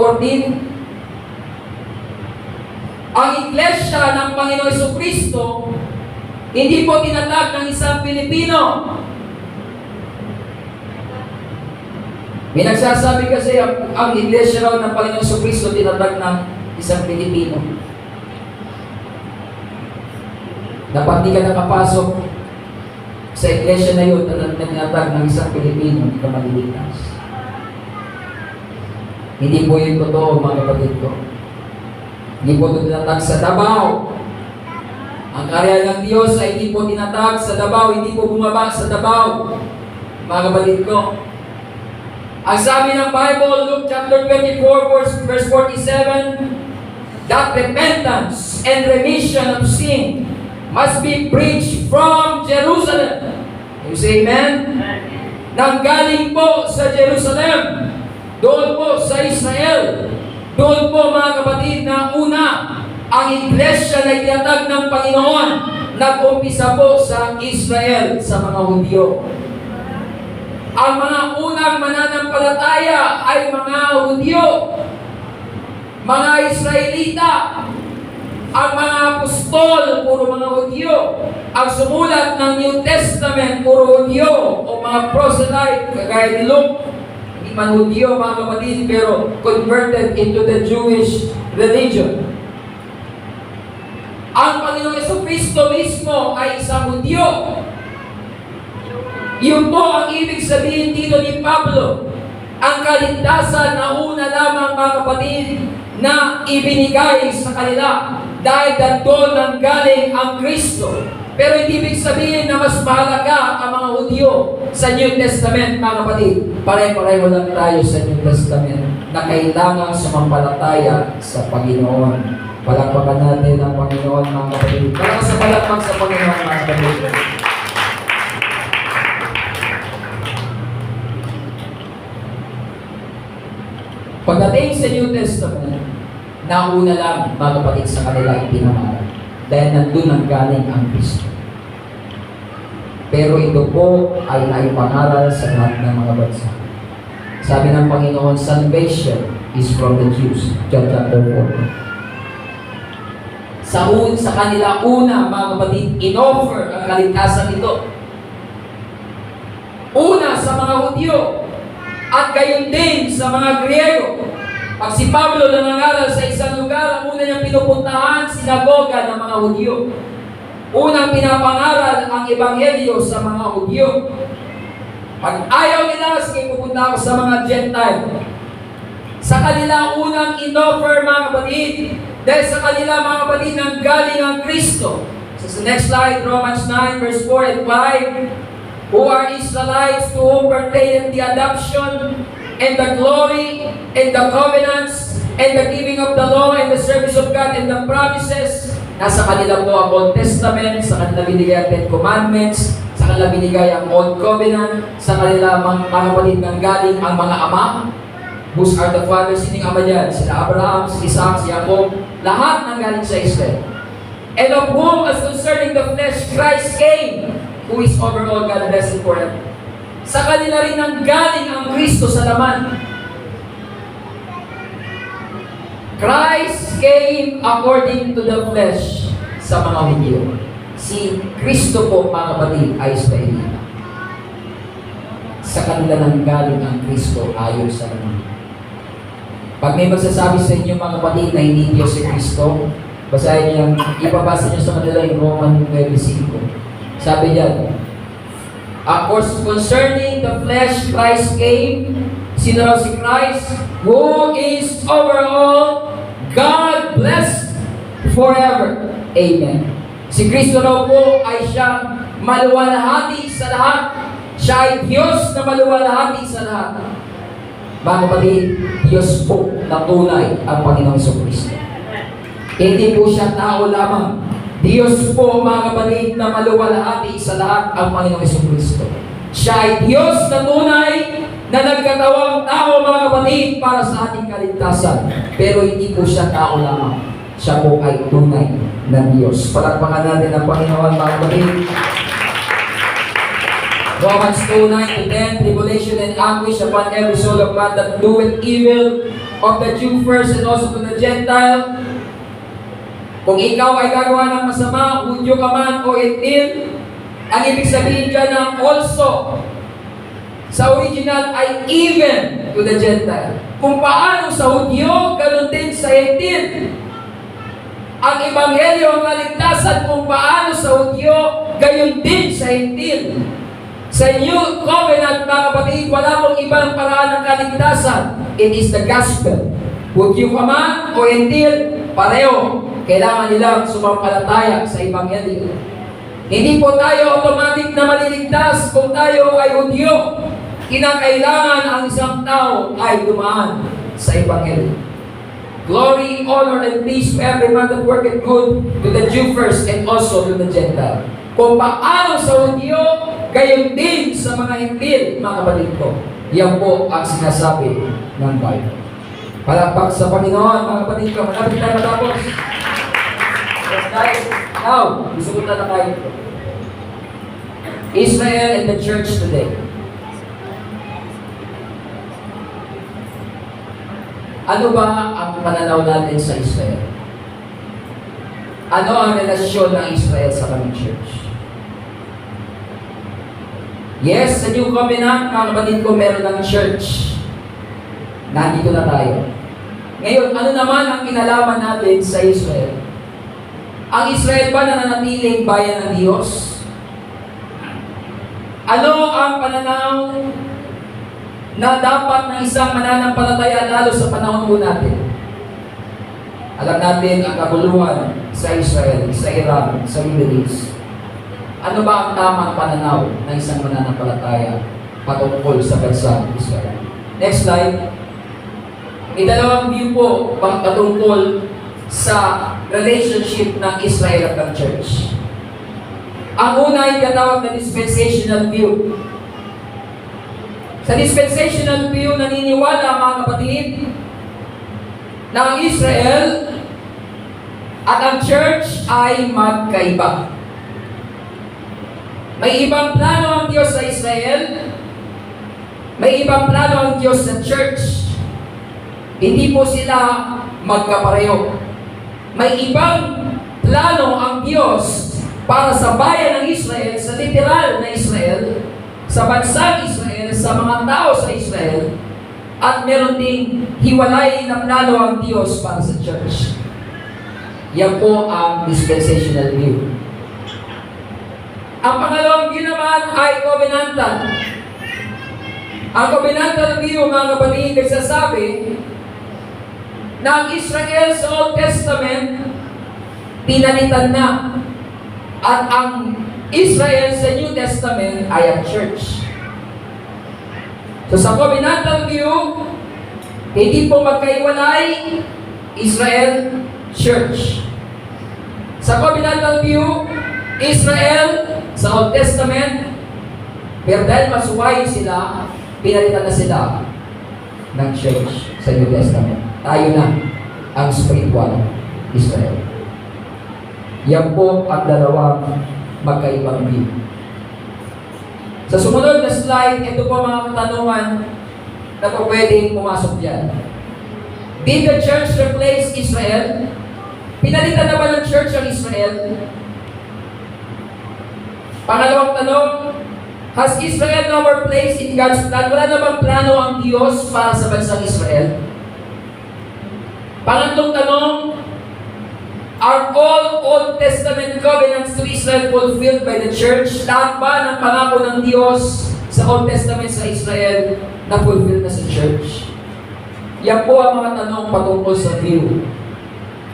Ang iglesia ng Panginoong Jesucristo, hindi po tinatag ng isang Pilipino. May nagsasabi kasi ang iglesia raw ng Panginoong Jesucristo tinatag ng isang Pilipino. Dapat di ka nakapasok sa iglesia na yun na tinatag ng isang Pilipino, hindi ka maliligtas. Hindi po yun totoo, mga kapatid ko. Hindi po ito tinatag sa Davao. Ang karya ng Diyos ay hindi po tinatag sa Davao, hindi po bumaba sa Davao, mga kapatid ko. Ang sabi ng Bible, Luke chapter 24, verse 47, that repentance and remission of sin must be preached from Jerusalem. You say amen? Nanggaling po sa Jerusalem, doon po sa Israel, doon po mga kapatid na una, ang iglesia na itinatag ng Panginoon, nag-umpisa po sa Israel, sa mga Hudyo. Ang mga unang mananampalataya ay mga Hudyo, mga Israelita. Ang mga apostol, puro mga Hudyo. Ang sumulat ng New Testament, puro Hudyo, o mga proselyte, kagaya ni Luke, hindi man Hudyo, mga kapatid, pero converted into the Jewish religion. Ang Panginoong Jesucristo mismo ay isang Hudyo. Yun po ang ibig sabihin dito ni Pablo. Ang kaligtasan na una lamang, mga kapatid, na ibinigay sa kanila dahil doon nang galing ang Kristo. Pero hindi ibig sabihin na mas mahalaga ang mga Hudyo sa New Testament, mga kapatid. Pare-pareho lang tayo sa New Testament na kailangan sumampalataya sa Panginoon. Palakpakan natin ang Panginoon, mga kapatid. Para sa palakpak sa Panginoon, mga kapatid. Pagdating sa New Testament, nauna lang, mga kapatid, sa kanila ipinamaral. Dahil nandun ang galing ang Kristo. Pero ito po ay naipangaral sa lahat ng mga bansa. Sabi ng Panginoon, salvation is from the Jews. John chapter 4. sa kanila una, mga kapatid, in-offer ang kaligtasan ito. Una sa mga Hudyo, at gayon din sa mga Griego. Pag si Pablo nangangaral sa isang lugar, ang una niyang pinupuntahan, sinagoga ng mga Hudyo. Unang pinapangaral ang Ebanghelyo sa mga Hudyo. Pag ayaw nila, sige pupunta ako sa mga Gentile. Sa kanila unang in-offer, mga kapatid, dahil sa kanila, mga kapatid, nang galing ang Kristo. So sa next slide, Romans 9, verse 4 and 5, who are Israelites, to whom pertaineth the adoption, and the glory, and the covenants, and the giving of the law, and the service of God, and the promises. Nasa kanila po ang Old Testament, sa kanila binigay ang Ten Commandments, sa kanila binigay ang Old Covenant, sa kanila mga kapatid nang galing ang mga ama. Whose are the fathers? Sining ama dyan? Sila Abraham, si Isaac, si Jacob. Lahat nang galing sa Israel. And of whom, as concerning the flesh, Christ came, who is over all God and blessed forever. Sa kanila rin nang galing ang Kristo sa laman. Christ came according to the flesh sa mga Hudyo. Si Kristo po, mga kapatid, ay Israelita. Sa kanila nang galing ang Kristo ayon sa laman. Pag may magsasabi sa inyo, mga kapatid, na hindi Diyos si Kristo, basahin niyo, ipabasa niyo sa kanila yung Roman 9:5. Sabi diyan, of course, concerning the flesh, Christ came. Sino raw si Christ? Who is over all, God blessed forever. Amen. Si Kristo raw po ay siyang maluwalhati sa lahat. Siya ay Diyos na maluwalhati sa lahat. Mga kapatid, Diyos po na tunay ang Panginoong Jesucristo. Hindi po siya tao lamang. Diyos po, mga kapatid, na maluwalhati sa lahat ang Panginoong Jesucristo. Siya ay Diyos na tunay na nagkatawang tao, mga kapatid, para sa ating kaligtasan. Pero hindi po siya tao lamang. Siya po ay tunay na Diyos. Palakpakan natin ang Panginoon, mga kapatid. Romans 2:9-10, tribulation and anguish upon every soul of man that doeth evil, of the Jew first and also to the Gentile. Kung ikaw ay gagawa ng masama, Hudyo ka man o Gentil, ang ibig sabihin dyan ng also, sa original ay even to the Gentile. Kung paano sa Hudyo, ganun din sa Gentil. Ang Ebanghelyo, ang kaligtasan, kung paano sa Hudyo, gayon din sa Gentil. Sa New Covenant, mga kapatid, wala pong ibang paraan ng kaligtasan. It is the gospel. Hudyo ka man o Gentil, pareho. Kailangan nilang sumampalataya sa Ebanghelyo. Hindi po tayo automatic na maliligtas kung tayo ay Hudyo. Kinakailangan ang isang tao ay dumaan sa Ebanghelyo. Glory, honor, and peace to every man that worketh good, to the Jew first and also to the Gentile. Kung paano sa Hudyo, gayon din sa mga Gentil, mga kapatid ko. Yan po ang sinasabi ng Bible. Palakpak sa Panginoon, mga kapatid ko. Malapit tayo matapos. Now, gusto ko na tayo ito. Israel and the church today. Ano ba ang pananaw natin sa Israel? Ano ang relasyon ng Israel sa kaming church? Yes, sa New Covenant, mga kapatid ko, meron ng church. Nandito na tayo. Ngayon, ano naman ang kinalaman natin sa Israel? Ang Israel ba nananatiling bayan ng Diyos? Ano ang pananaw na dapat ng isang mananampalataya lalo sa panahon po natin? Alam natin ang kaguluhan sa Israel, sa Iran, sa Middle East. Ano ba ang tamang pananaw ng isang mananampalataya patungkol sa bansang Israel? Next slide. May dalawang view po patungkol sa relationship ng Israel at ng church. Ang una ay tinatawag na dispensational view. Sa dispensational view, naniniwala mga kapatid na ang Israel at ang church ay magkaiba. May ibang plano ang Diyos sa Israel, may ibang plano ang Diyos sa church. Hindi po sila magkapareho. May ibang plano ang Diyos para sa bayan ng Israel, sa literal na Israel, sa bansang Israel, sa mga tao sa Israel, at meron ding hiwalay na plano ang Diyos para sa church. Yan po ang dispensational view. Ang pangalawang view naman ay covenantal. Ang covenantal view, mga kapatid, nagsasabi na ang Israel sa Old Testament pinalitan na, at ang Israel sa New Testament ay ang church. So sa covenantal view, hindi po magkaiwalay Israel, church. Sa covenantal view, Israel sa Old Testament, pero dahil masuwayin sila, pinalitan na sila ng church sa New Testament. Tayo na ang spiritual Israel. Yan po ang dalawang magkaibang view. Sa sumunod na slide, ito po mga katanungan na po pwedeng pumasok dyan. Did the church replace Israel? Pinalitan na ba ng church ang Israel? Pangalawang tanong, has Israel now more place in God's plan? Wala na bang plano ang Diyos para sa bansang Israel? Pangatlong tanong, are all Old Testament covenants to Israel fulfilled by the church? Lahat ba ng pangako ng Diyos sa Old Testament sa Israel na fulfilled na sa church? Yan po ang mga tanong patungkol sa view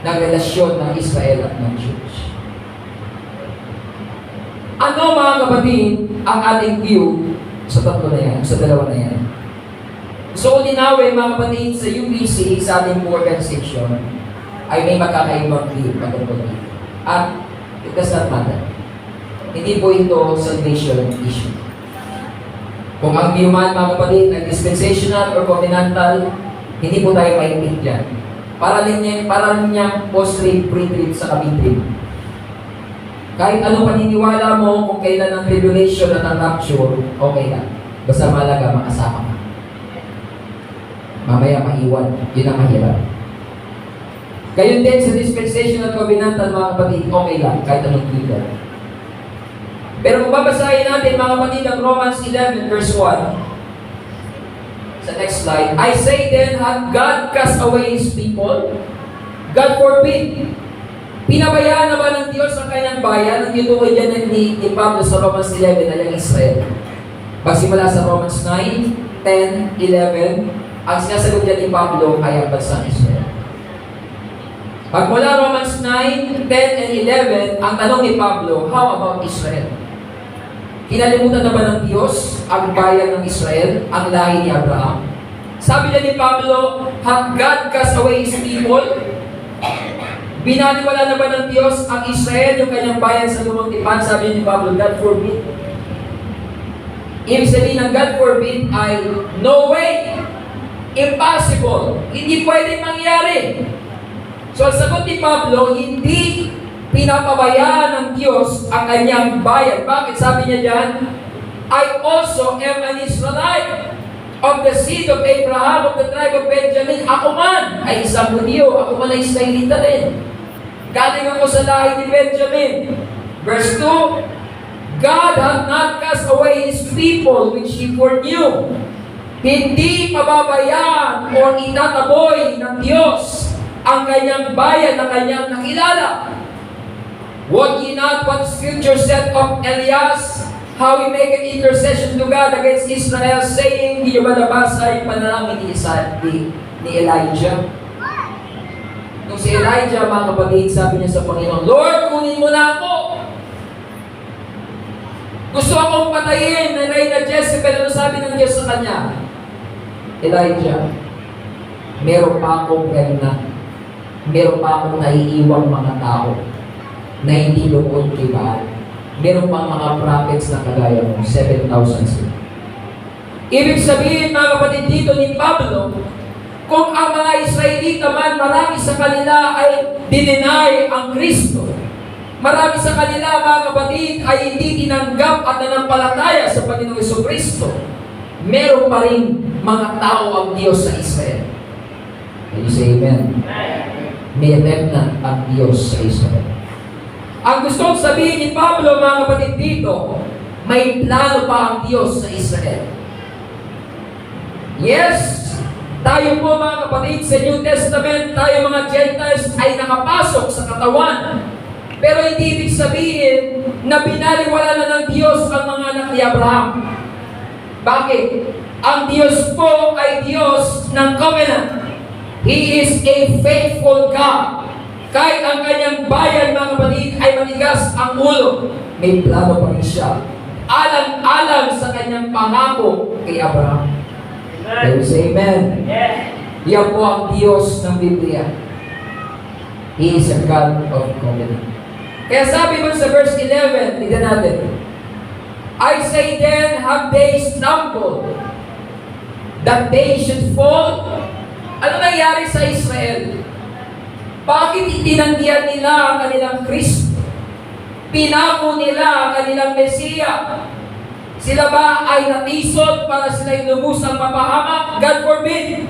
ng relasyon ng Israel at ng church. Ano mga kapatid ang ating view sa tatlo na yan, sa dalawa na yan? So, linawin mga kapatid sa UBC, sa ating organization, ay may magkakaibang view patungkol dito. At it does not matter. Hindi po ito salvation issue. Kung ang view man mga kapatid ay dispensational or covenantal, hindi po tayo maipit dyan. Para niyang post-trib, pre-trib sa kabing-trib. Kahit anong paniniwala mo kung kailan ang tribulation at ang rapture, okay lang. Basta malaga makasama ka. Mamaya maiwan. Yun ang mahirap. Gayon din sa dispensation at covenantal mga kapatid, okay lang, kahit anong leader. Pero kung babasahin natin mga kapatid ang Romans 11 verse 1, sa next slide, I say then, hath God cast away His people? God forbid. Pinabayaan na ba ng Diyos ang kanyang bayan? Ang itukoy dyan ni Pablo sa Romans 11 ay ang Israel. Pagsimula sa Romans 9, 10, 11, ang sinasagot dyan ni Pablo ay ang bansang Israel. Pagmula Romans 9, 10, and 11, ang tanong ni Pablo, how about Israel? Kinalimutan na ba ng Diyos ang bayan ng Israel, ang lahi ni Abraham? Sabi niya ni Pablo, hath God cast away His people? Binaliwala na ba ng Diyos ang Israel, yung kanyang bayan sa lumang tipan? Sabi ni Pablo, God forbid. Ibig sabihin ng God forbid ay no way, impossible, hindi pwedeng mangyari. So, ang sagot ni Pablo, hindi pinapabayaan ng Diyos ang kanyang bayan. Bakit? Sabi niya dyan, I also am an Israelite of the seed of Abraham, of the tribe of Benjamin. Ako man ay isang Hudyo. Ako man ay Israelita rin. Galing ako sa lahi ni Benjamin. Verse 2, God hath not cast away His people which He foreknew. Hindi pababayaan o itataboy ng Diyos ang kanyang bayan na kanyang nakilala. Wot ye not what scripture said of Elias, how he make an intercession to God against Israel, saying, di ba nabasa yung panalangin ni Elijah? Nung si Elijah, mga kapatid, sabi niya sa Panginoon, Lord, kunin mo na ako. Gusto akong patayin na Reyna Jezebel. Ano sabi ng Diyos sa kanya? Elijah, meron pa akong remnant. Meron pa akong naiiwang mga tao na hindi lukod kay Baal. Meron pang mga prophets na kagaya mo, 7,000 sila. Ibig sabihin, mga kapatid, dito ni Pablo, kung ang mga Israelita man, marami sa kanila ay dininay ang Kristo. Marami sa kanila, mga kapatid, ay hindi tinanggap at nanampalataya sa Panginoong Jesucristo. Meron pa rin mga tao ang Diyos sa Israel. Can you say amen? May remnant ang Diyos sa Israel. Ang gustong sabihin ni Pablo, mga kapatid, dito, may plano pa ang Diyos sa Israel. Yes, tayo po mga kapatid sa New Testament, tayo mga Gentiles ay nakapasok sa katawan. Pero hindi ibig sabihin na binaliwala na ng Diyos ang mga anak ni Abraham. Bakit? Ang Diyos po ay Diyos ng covenant. He is a faithful God. Kahit ang kanyang bayan, mga kapatid, ay matigas ang ulo, may plano pa rin siya. Alang-alang sa kanyang pangako kay Abraham. Can you say amen? Yan po ang Diyos ng Biblia. He is a God of covenant. Kaya sabi mo sa verse 11, tignan natin. I say then, have they stumbled, that they should fall? Ano nangyari sa Israel? Bakit itinanggihan nila ang kanilang Kristo? Pinako nila ang kanilang Mesiya. Sila ba ay natisod para sila'y lubusang mapahamak? God forbid.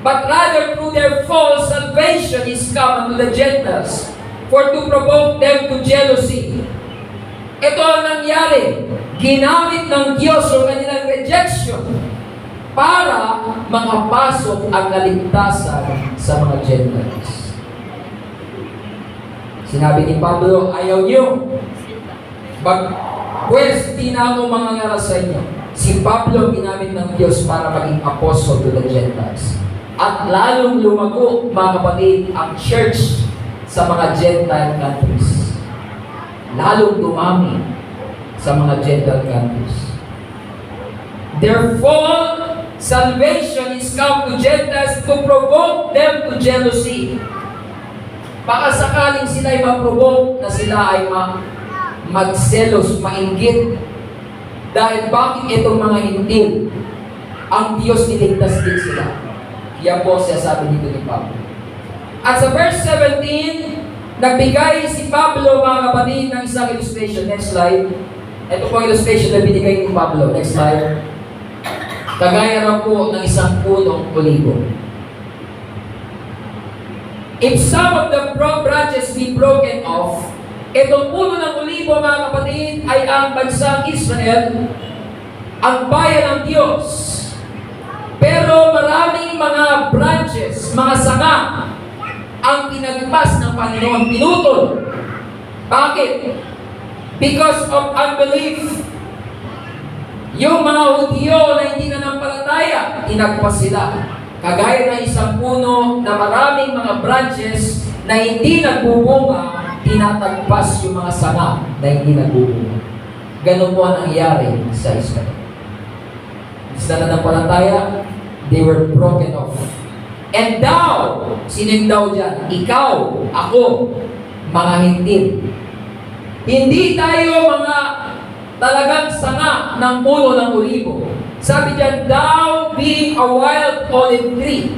But rather through their fall, salvation is come unto the Gentiles, for to provoke them to jealousy. Ito ang nangyari. Ginamit ng Diyos ang kanilang rejection para makapasok ang kaligtasan sa mga Gentiles. Sinabi ni Pablo, ayaw niyo. Pwes, di na ako mangangaral sa inyo. Si Pablo ginamit ng Diyos para maging apostle to the Gentiles. At lalong lumago, mga kapatid, ang church sa mga Gentile countries. Lalong dumami sa mga Gentile countries. Therefore, salvation is come to Gentiles to provoke them to jealousy. Baka sakaling sila ay ma-provoke na sila ay magselos, mainggit. Dahil bakit itong mga hintil, ang Diyos niligtas din sila. Yan po siya sabi dito ni Pablo. At sa verse 17, nagbigay si Pablo, mga kapatid, ng isang illustration. Next slide. Ito po illustration na binigay ni Pablo. Next slide. Kagaya na po ng isang punong olibo. If some of the branches be broken off, itong puno ng olibo, mga kapatid, ay ang bansang Israel, ang bayan ng Diyos. Pero maraming mga branches, mga sanga, ang pinagpas ng Panginoon, pinutol. Bakit? Because of unbelief. Yung mga Hudyo na hindi nanampalataya, tinagpas sila. Kagaya ng isang puno na maraming mga branches na hindi nagbubunga, tinatagpas yung mga sanga na hindi nagbubunga. Ganun po ang nangyari sa Israel. Sa nanampalataya, they were broken off. And thou, sino yung thou dyan? Ikaw, ako, mga hintil. Hindi tayo mga talagang sanga ng puno ng olibo. Sabi diyan, thou being a wild olive tree.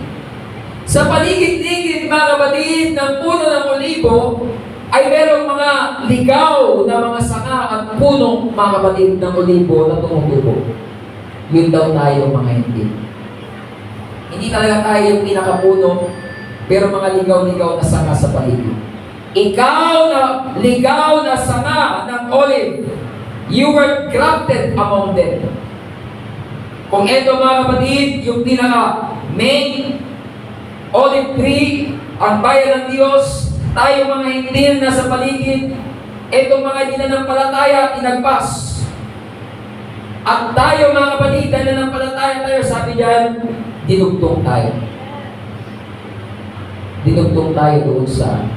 Sa paligid-ligid, mga kapatid, ng puno ng olibo, ay merong mga ligaw na mga sanga at punong, mga kapatid, ng olibo na tumutubo. Yun daw tayo, mga hindi. Hindi talaga tayo yung pinakapuno, pero mga ligaw-ligaw na sanga sa paligid. Ikaw na ligaw na sanga ng olive, you were grafted among them. Kung ito, mga kapatid, yung pinaka-main olive tree, ang bayan ng Diyos, tayo mga hindi na sa paligid, itong mga hindi nanampalataya, tinagpas. At tayo, mga kapatid, na nanampalataya tayo, sabi diyan, dinugtong tayo. Dinugtong tayo doon sa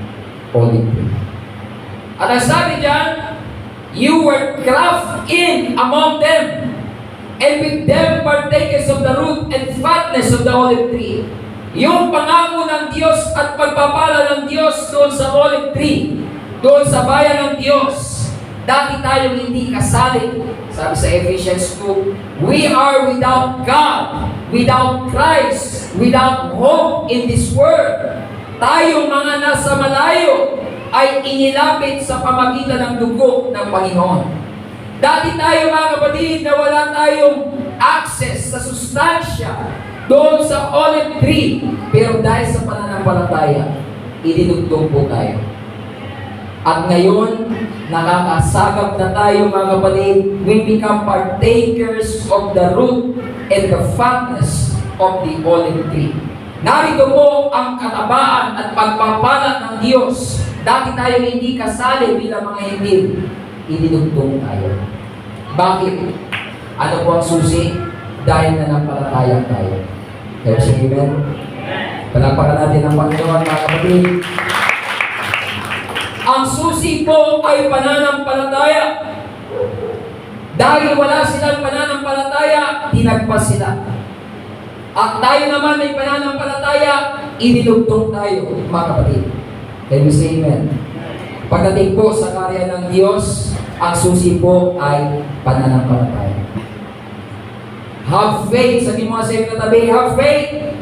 olive tree. At ang sabi diyan, you were grafted in among them, and with them partakers of the root and fatness of the olive tree. Yung pangako ng Diyos at pagpapala ng Diyos doon sa olive tree, doon sa bayan ng Diyos. Dati tayong hindi kasali. Sabi sa Ephesians 2, we are without God, without Christ, without hope in this world. Tayong mga nasa malayo ay inilapit sa pamagitan ng dugo ng Panginoon. Dati tayo, mga kapatid, na wala tayong access sa sustansya doon sa olive tree. Pero dahil sa pananampalataya, idinugtong po tayo. At ngayon, nakakasagap na tayo mga kapatid. We become partakers of the root and the fatness of the olive tree. Narito po ang katabaan at pagpapala ng Diyos. Dati tayo hindi kasali bilang mga Hintil. Idinugtong tayo. Bakit? Ano po ang susi? Dahil nanampalataya tayo. Kaya siya, amen? Palapakan natin ang Panginoon, mga kapatid. Ang susi po ay pananampalataya. Dahil wala silang pananampalataya, tinagpas sila. At tayo naman may pananampalataya, inilugtong tayo, mga kapatid. Can you say amen? Pagdating po sa karya ng Diyos, ang susi po ay pananampalataya. Have faith. Sabi mo sa iyo katabi, have faith.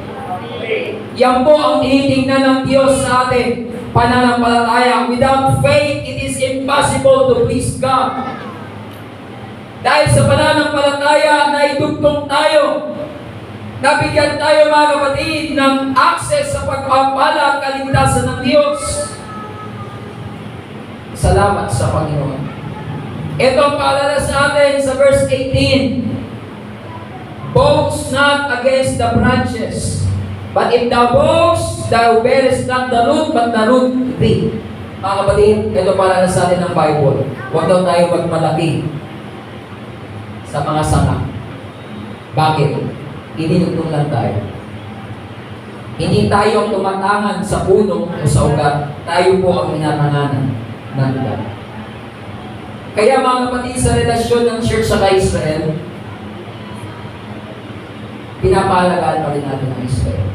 Yan po ang tinitingnan ng Diyos sa atin. Pananampalataya. Without faith, it is impossible to please God. Dahil sa pananampalataya, naidugtong tayo. Nabigyan tayo mga kapatid ng access sa pagpapala at kaligtasan ng Diyos. Salamat sa Panginoon. Ito ang paalala sa atin sa verse 18. Boast not against the branches, but if thou boast, thou bearest not the root, but the root thee. Mga kapatid, ito paalala sa atin ng Bible. Huwag daw tayo magmalaki sa mga sanga. Bakit? Ininutong lang tayo. Hindi tayo ang tumatangan sa puno o sa ugat. Tayo po ang inatanganan ng ugat. Kaya mga kapatid, sa relasyon ng church sa Israel, pinapahalagaan pa rin natin ang Israel.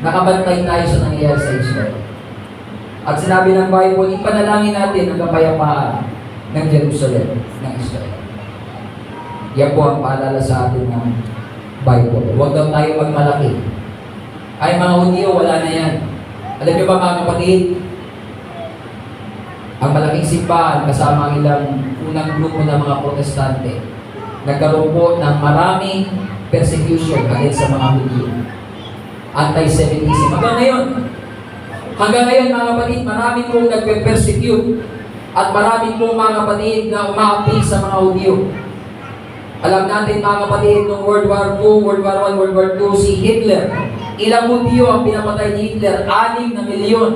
Nakabantay tayo sa nangyayari sa Israel. At sinabi ng Bible, ipanalangin natin ang kapayapaan ng Jerusalem, ng Israel. Yan po ang paalala sa atin ng Bible. Huwag daw tayo magmalaki. Ay mga Hudyo, wala na yan. Alam niyo ba mga kapatid? Ang malaking simbahan kasama ang ilang unang grupo ng mga Protestante, nagkaroon po ng maraming persecution against sa mga Hudyo. Anti-Semitism. Hanggang ngayon mga kapatid, marami pong nagpe-persecute at marami pong mga kapatid na umaapi sa mga Hudyo. Alam natin mga kapatid, noong World War II, World War I, World War II, si Hitler, ilang Hudyo ang pinapatay ni Hitler? 6 na milyon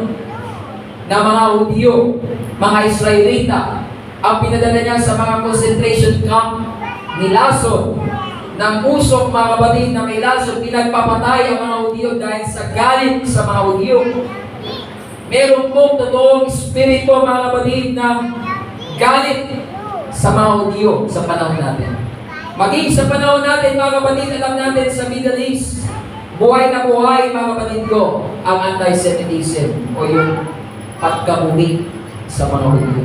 na mga Hudyo, mga Israelita, ang pinadala niya sa mga concentration camp, nilaso ng usok mga kapatid na may laso, pinagpapatay ang mga Hudyo dahil sa galit sa mga Hudyo. Meron pong totoong espiritu mga kapatid ng galit sa mga Hudyo sa panahon natin. Maging sa panahon natin, mga kapatid, alam natin sa Middle East, buhay na buhay, mga kapatid ko, ang anti-Semitism o yung pagkamuli sa mga Hudyo.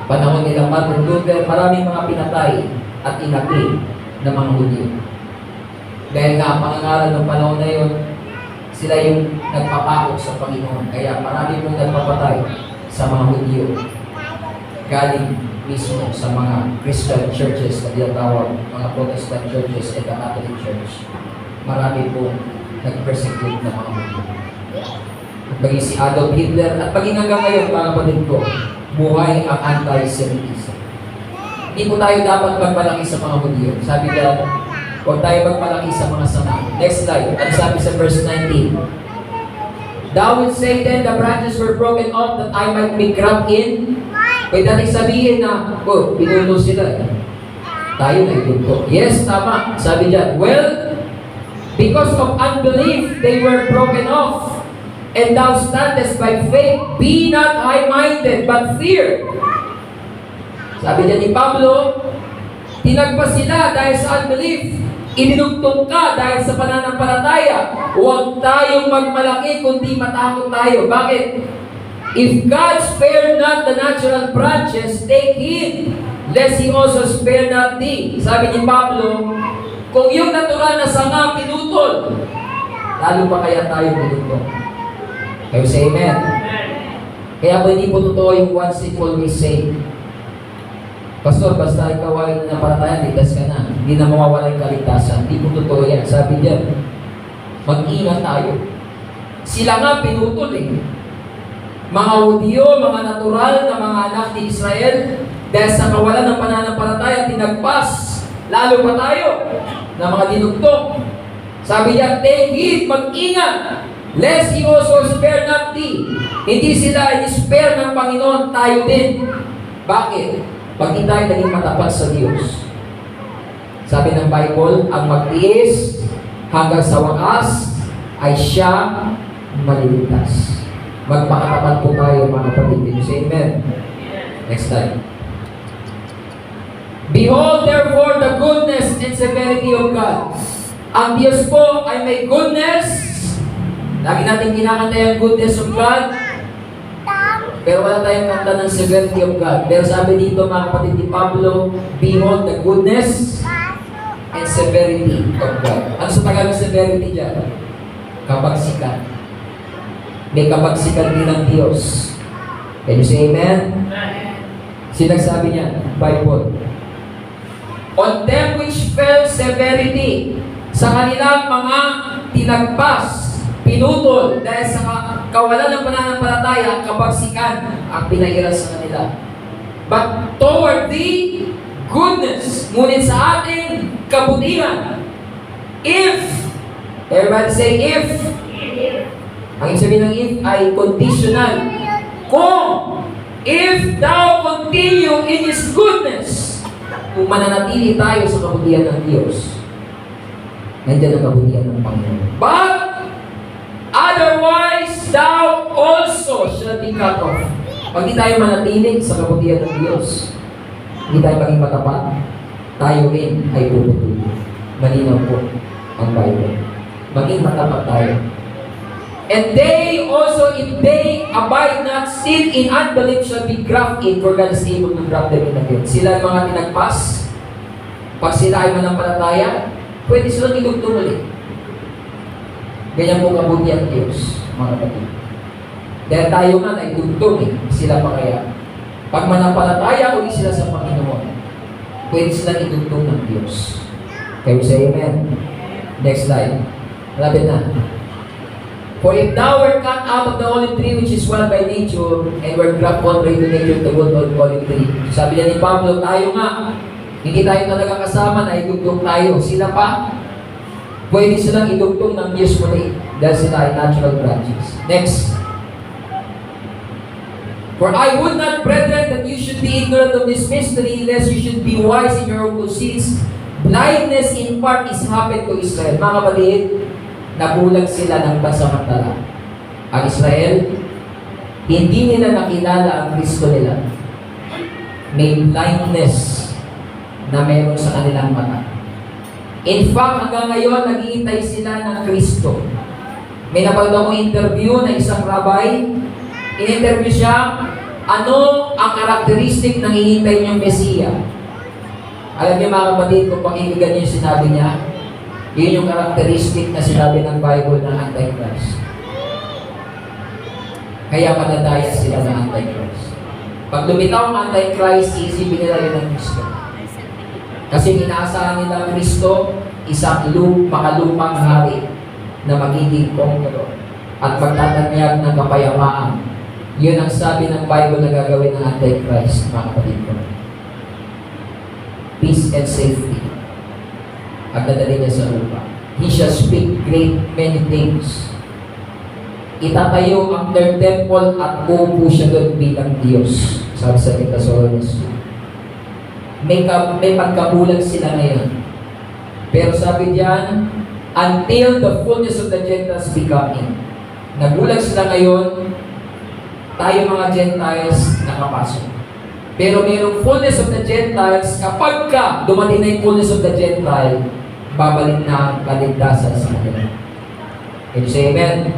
Panahon nila Martin Luther, maraming mga pinatay at inapi ng mga Hudyo. Dahil nga, pangangaral ng panahon na yun, sila yung nagpapakot sa Panginoon. Kaya marami pong nagpapatay sa mga Hudyo. Galing mismo sa mga Christian churches na tinatawag, mga Protestant churches at the Catholic Church. Marami po nag-persecute ng mga Hudyo. Maging si Adolf Hitler at paging hanggang ngayon, mga kapatid ko, buhay ang anti-Semitism. Hindi po tayo dapat magpalaki sa mga Hudyo. Sabi ka, huwag tayo magpalaki sa mga sama. Next slide. At sabi sa verse 19, Thou wilt say then the branches were broken off that I might be grabbed in. Pwede natin sabihin na, pinuno sila. Tayo na ito. Yes, tama. Sabi dyan, well, because of unbelief, they were broken off. And thou standest by faith, be not high-minded, but fear. Sabi dyan ni Pablo, tinagpas sila dahil sa unbelief. Inilugtong ka dahil sa pananampalataya. Huwag tayong magmalaki kundi matakot tayo. Bakit? If God spared not the natural branches, take heed, lest He also spare not thee. Sabi ni Pablo, kung yung natural na sanga pinutol, lalo pa kaya tayo pinutol. Kayo say amen. Kaya po hindi po totoo yung once it always saved. Pastor, basta ikaw ay nanampalataya, ligtas ka na. Hindi na mawawala yung kaligtasan. Hindi po totoo yan. Sabi diyan, mag-ingat tayo. Sila nga pinutol eh. mga Hudyo, mga natural na mga anak ni Israel, dahil sa kawalan ng pananampalataya, tinagpas, lalo pa tayo, na mga dinugtong. Sabi niya, take heed, mag-ingat, lest He also spare not thee. Hindi sila i-spare ng Panginoon, tayo din. Bakit? Pag hindi tayo naging matapat sa Diyos. Sabi ng Bible, ang magtiis hanggang sa wakas ay siya maliligtas. Magpakatapat po tayo mga kapatid. Say amen. Next time. Behold therefore the goodness and severity of God. Ang Diyos po ay may goodness. Lagi natin kinakanta yung goodness of God. Pero wala tayong kanta ng severity of God. Pero sabi dito mga kapatid ni Pablo, behold the goodness and severity of God. Ano sa Tagalog severity dyan? Kabagsikan. May kabagsikan din ng Diyos. Can you say amen? Sinagsabi niya, Bible. On them which fell severity, sa kanilang mga tinagpas, pinutol, dahil sa kawalan ng pananampalataya, kabagsikan ang pinairal sa kanila. But toward thee, goodness, ngunit sa ating kabutihan. If, everybody say if. Ang ibig sabihin ng if ay conditional. Kung, if thou continue in His goodness, kung mananatili tayo sa kabutihan ng Diyos, nandiyan ang kabutihan ng Panginoon. But, otherwise, thou also shall be cut off. Pag di tayo manatili sa kabutihan ng Diyos, hindi tayo maging matapat, tayo rin ay puputulin. Malinaw po ang Bible. Maging matapat tayo. And they also, if they abide not still in unbelief, shall be grafted, for God is able to graft them in again. Sila mga tinagpas, pag sila ay manampalataya, pwede silang ilugtong ulit. Ganyan po kabuti ang Diyos, mga kapatid. Dahil tayo nga ay dugtong sila pa kaya. Pag manampalataya, uli sila sa Panginoon, pwede silang idugtong ng Diyos. Can you say amen? Next slide. Malapit na. For if thou were cut out of the olive tree which is wild by nature, and were grafted contrary to nature the wood of olive tree. Sabi niya ni Pablo, tayo nga, hindi tayo talaga kasama na idugtong tayo. Sila pa, pwede silang idugtong ng Diyos muli dahil sila ay natural branches. Next. For I would not, brethren, that you should be ignorant of this mystery, lest you should be wise in your own conceits. Blindness in part is happened to Israel. Mga kapatid, nabulag sila ng pansamantala. Ang Israel, hindi nila nakilala ang Kristo nila. May blindness na meron sa kanilang mata. In fact, hanggang ngayon, naghihintay sila ng Kristo. May napagod akong interview na isang rabbi. In-interview siya, ano ang karakteristik ng hihintay niyong Mesiya? Alam niyo mga kapatid, kung pakinggan niyo yung sinabi niya, yun yung karakteristik na sinabi ng Bible ng Antichrist. Kaya madadaya sila ng Antichrist. Pag lumitaw ang Antichrist, isipin nila yun ng Kristo. Kasi inaasahan nila ang Kristo, isang makalupang hari na magiging conqueror at magtatanyag ng kapayapaan. Yun ang sabi ng Bible na gagawin ng Antichrist, mga kapatid ko. Peace and safety. At dadali niya sa lupa. He shall speak great many things. Itatayo ang third temple at uupo siya doon bilang Diyos. Sabi sa Thessalonians 2. May pagkabulag sila ngayon. Pero sabi diyan, until the fullness of the Gentiles be coming. Nagulag sila ngayon, tayo mga Gentiles nakapasok. Pero mayroong fullness of the Gentiles, kapag ka dumating na yung fullness of the Gentile, babalik na ang kaligtasan sa kanila. Can you say amen?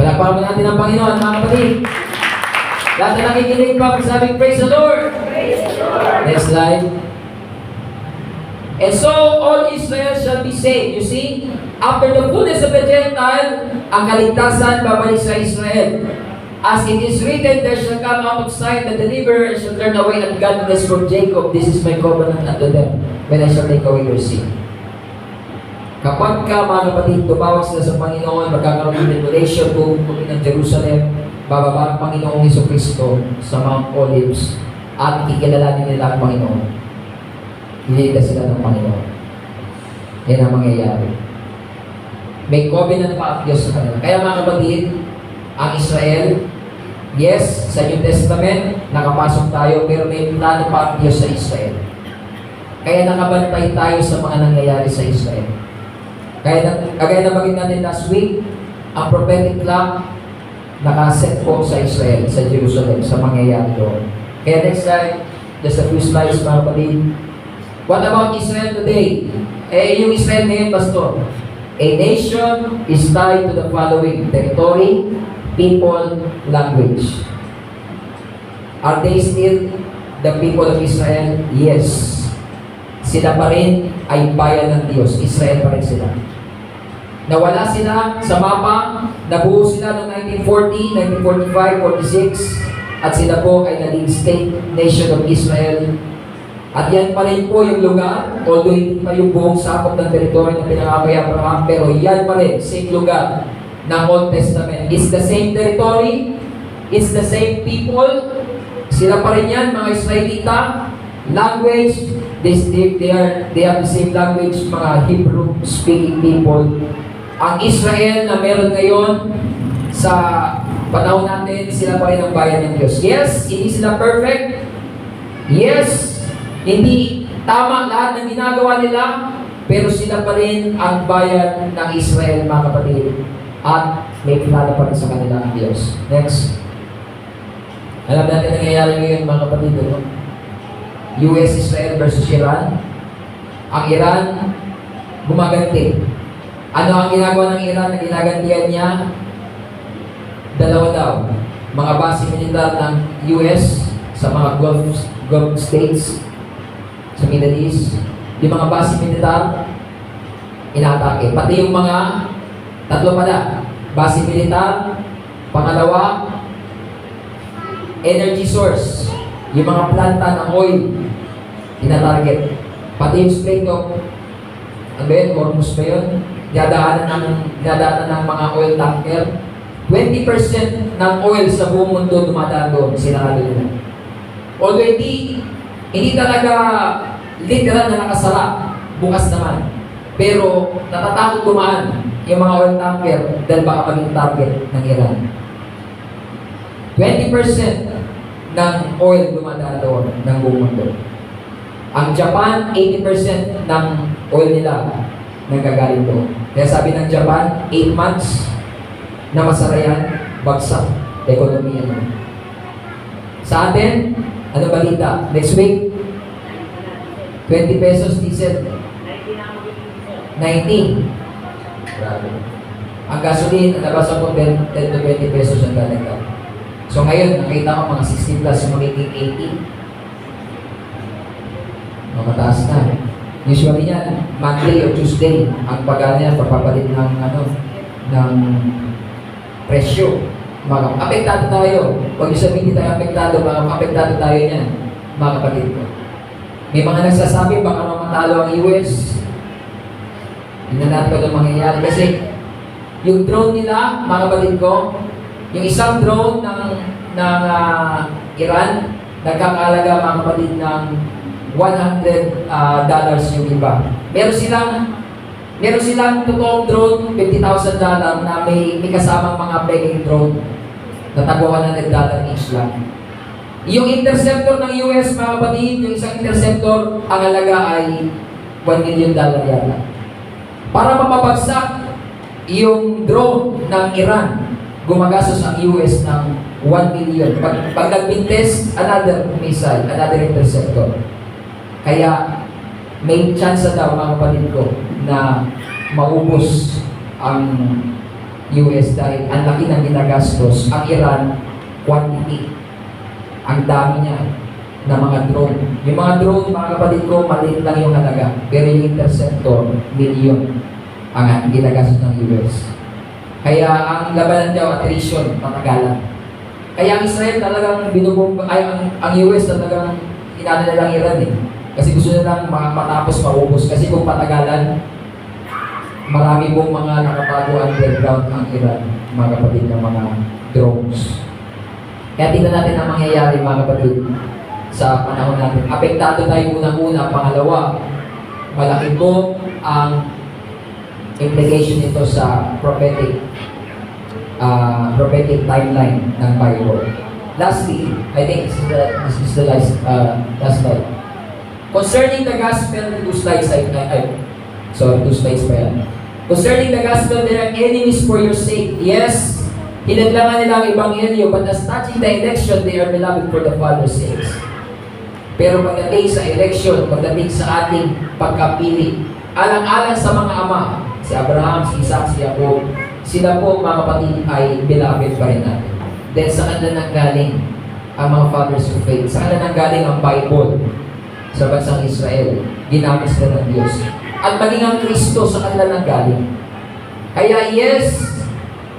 Palakpakan natin ang Panginoon, mga kapatid. Lahat na nakikinig pa, sabing praise the Lord. Praise the Lord. Next slide. And so all Israel shall be saved. You see, after the fullness of the Gentile, ang kaligtasan babalik sa Israel. As it is written, there shall come out of Zion the deliverer, and shall turn away ungodliness from Jacob. This is my covenant unto them, when I shall take away your sin. Kapag ka, mga kapatid, tumawag sila sa Panginoon, magkakaroon ng tribulation, pupunta ng Jerusalem, bababa ang Panginoong Jesucristo sa Mount Olives at kikilalanin nila ang Panginoon. Ililigtas sila ng Panginoon. Yan ang mangyayari. May covenant pa ang Diyos sa kanila. Kaya mga kapatid, ang Israel, yes, sa New Testament, nakapasok tayo, pero may plano pa ang Diyos sa Israel. Kaya nakabantay tayo sa mga nangyayari sa Israel. Kagaya na bagay natin last week, ang prophetic clock nakaset po sa Israel, sa Jerusalem, sa mangyayari doon. Kaya next time, just a few slides mga kapatid. What about Israel today? Yung Israel ngayon, Pastor, a nation is tied to the following: territory, people, language. Are they still the people of Israel? Yes. Sila pa rin ay bayan ng Diyos. Israel pa rin sila. Nawala sila sa mapa, nabuo sila noong 1940, 1945, 46, at sila po ay naging state nation of Israel. At yan pa rin po yung lugar, although hindi pa yung buong sakop ng teritoryo na pinangakay Abraham, pero yan pa rin, same lugar ng Old Testament. It's the same territory, it's the same people, sila pa rin yan, mga Israelita. Language, they have the same language, mga Hebrew speaking people. Ang Israel na meron ngayon sa panahon natin, sila pa rin ang bayan ng Diyos. Yes, hindi sila perfect. Yes, hindi tama lahat ng ginagawa nila, pero sila pa rin ang bayan ng Israel, mga kapatid. At may plano pa rin sa kanila ang Diyos. Next. Alam natin nangyayari ngayon, mga kapatid, no? US-Israel versus Iran. Ang Iran, gumaganti. Ano ang ginagawa ng Iran na ginagantihan niya? Dalawa daw. Mga base militar ng US sa mga Gulf states sa Middle East. Yung mga base militar, inaatake. Pati yung mga, tatlo pala, base militar, pangalawa, energy source. Yung mga planta ng oil, ina-target. Pati yung Strait of, ano ba yun? Hormuz ba yun? Dinadaanan ng mga oil tanker. 20% ng oil sa buong mundo dumadaan doon, sinarado nila. Although hindi talaga literal na nakasara, bukas naman. Pero natatakot dumaan yung mga oil tanker dahil baka maging target ng Iran. 20% ng oil dumadaan doon ng buong mundo. Ang Japan, 80% ng oil nila nagagaling doon. Kaya sabi ng Japan, 8 months na masara yan, bagsak ekonomiya mo. Sa atin, ano balita? Next week, 20 pesos diesel. 90. Grabe. Ang gasoline, nabasa ko 10 to 20 pesos ang dalaga. So ngayon, nakita ko mga 60 plus magiging 80. Mataas na. Usually yan, Monday o Tuesday, ang pagana yan, papapalit ng presyo. Apektado tayo. Pag yung sabihin hindi tayo apektado, apektado tayo yan, mga kapatid ko. May mga nagsasabi, baka matalo ang US. Hindi na natin ko itong mangyayari. Kasi, yung drone nila, mga kapatid ko, yung isang drone ng Iran, nagkakalaga, mga kapatid, ng $100 yung iba. Meron silang totoong drone, $50,000 na may kasamang mga pegging drone na tagwa $100 each lang. Yung interceptor ng US, mga kapatid, yung isang interceptor, ang halaga ay $1 million yata. Para mapabagsak yung drone ng Iran, gumagastos ang US ng $1 million. Pag nagbintes, another missile, another interceptor. Kaya may chance daw, mga kapatid ko, na maubos ang US dahil ang laki ng ginagastos. Ang Iran, quantity. Ang dami niya na mga drone. Yung mga drone, mga kapatid ko, maliit lang yung halaga. Pero yung interceptor, million ang ginagastos ng US. Kaya ang labanan daw, attrition, matagalan. Kaya ang Israel talagang binubong, ang US talagang inano na lang Iran eh. Kasi gusto nilang matapos maubos. Kasi kung patagalan, marami pong mga nakatago underground ang Iran, mga kapatid ng mga drones. Kaya tingnan natin ang mangyayari mga kapatid sa panahon natin. Apektado tayo unang-una. Pangalawa, malaki po ang implication nito sa prophetic timeline ng Bible. Lastly, I think this is the last slide. Concerning the gospel, 2 slides two slides pa yan. Concerning the gospel, there are enemies for your sake. Yes, hinadlangan nila ang ebanghelyo, but as touching the election, they are beloved for the Father's sakes. Pero pagdating sa election, pagdating sa ating pagkapili, alang-alang sa mga ama, si Abraham, si Isaac, si Jacob, sila po mga kapatid ay beloved pa rin natin. Then sa kanila nanggaling ang mga fathers of faith. Sa kanila nanggaling ang Bible sa bansang Israel. Ginamit sila ng Diyos. At maging ang Kristo sa kanila nanggaling. Kaya yes,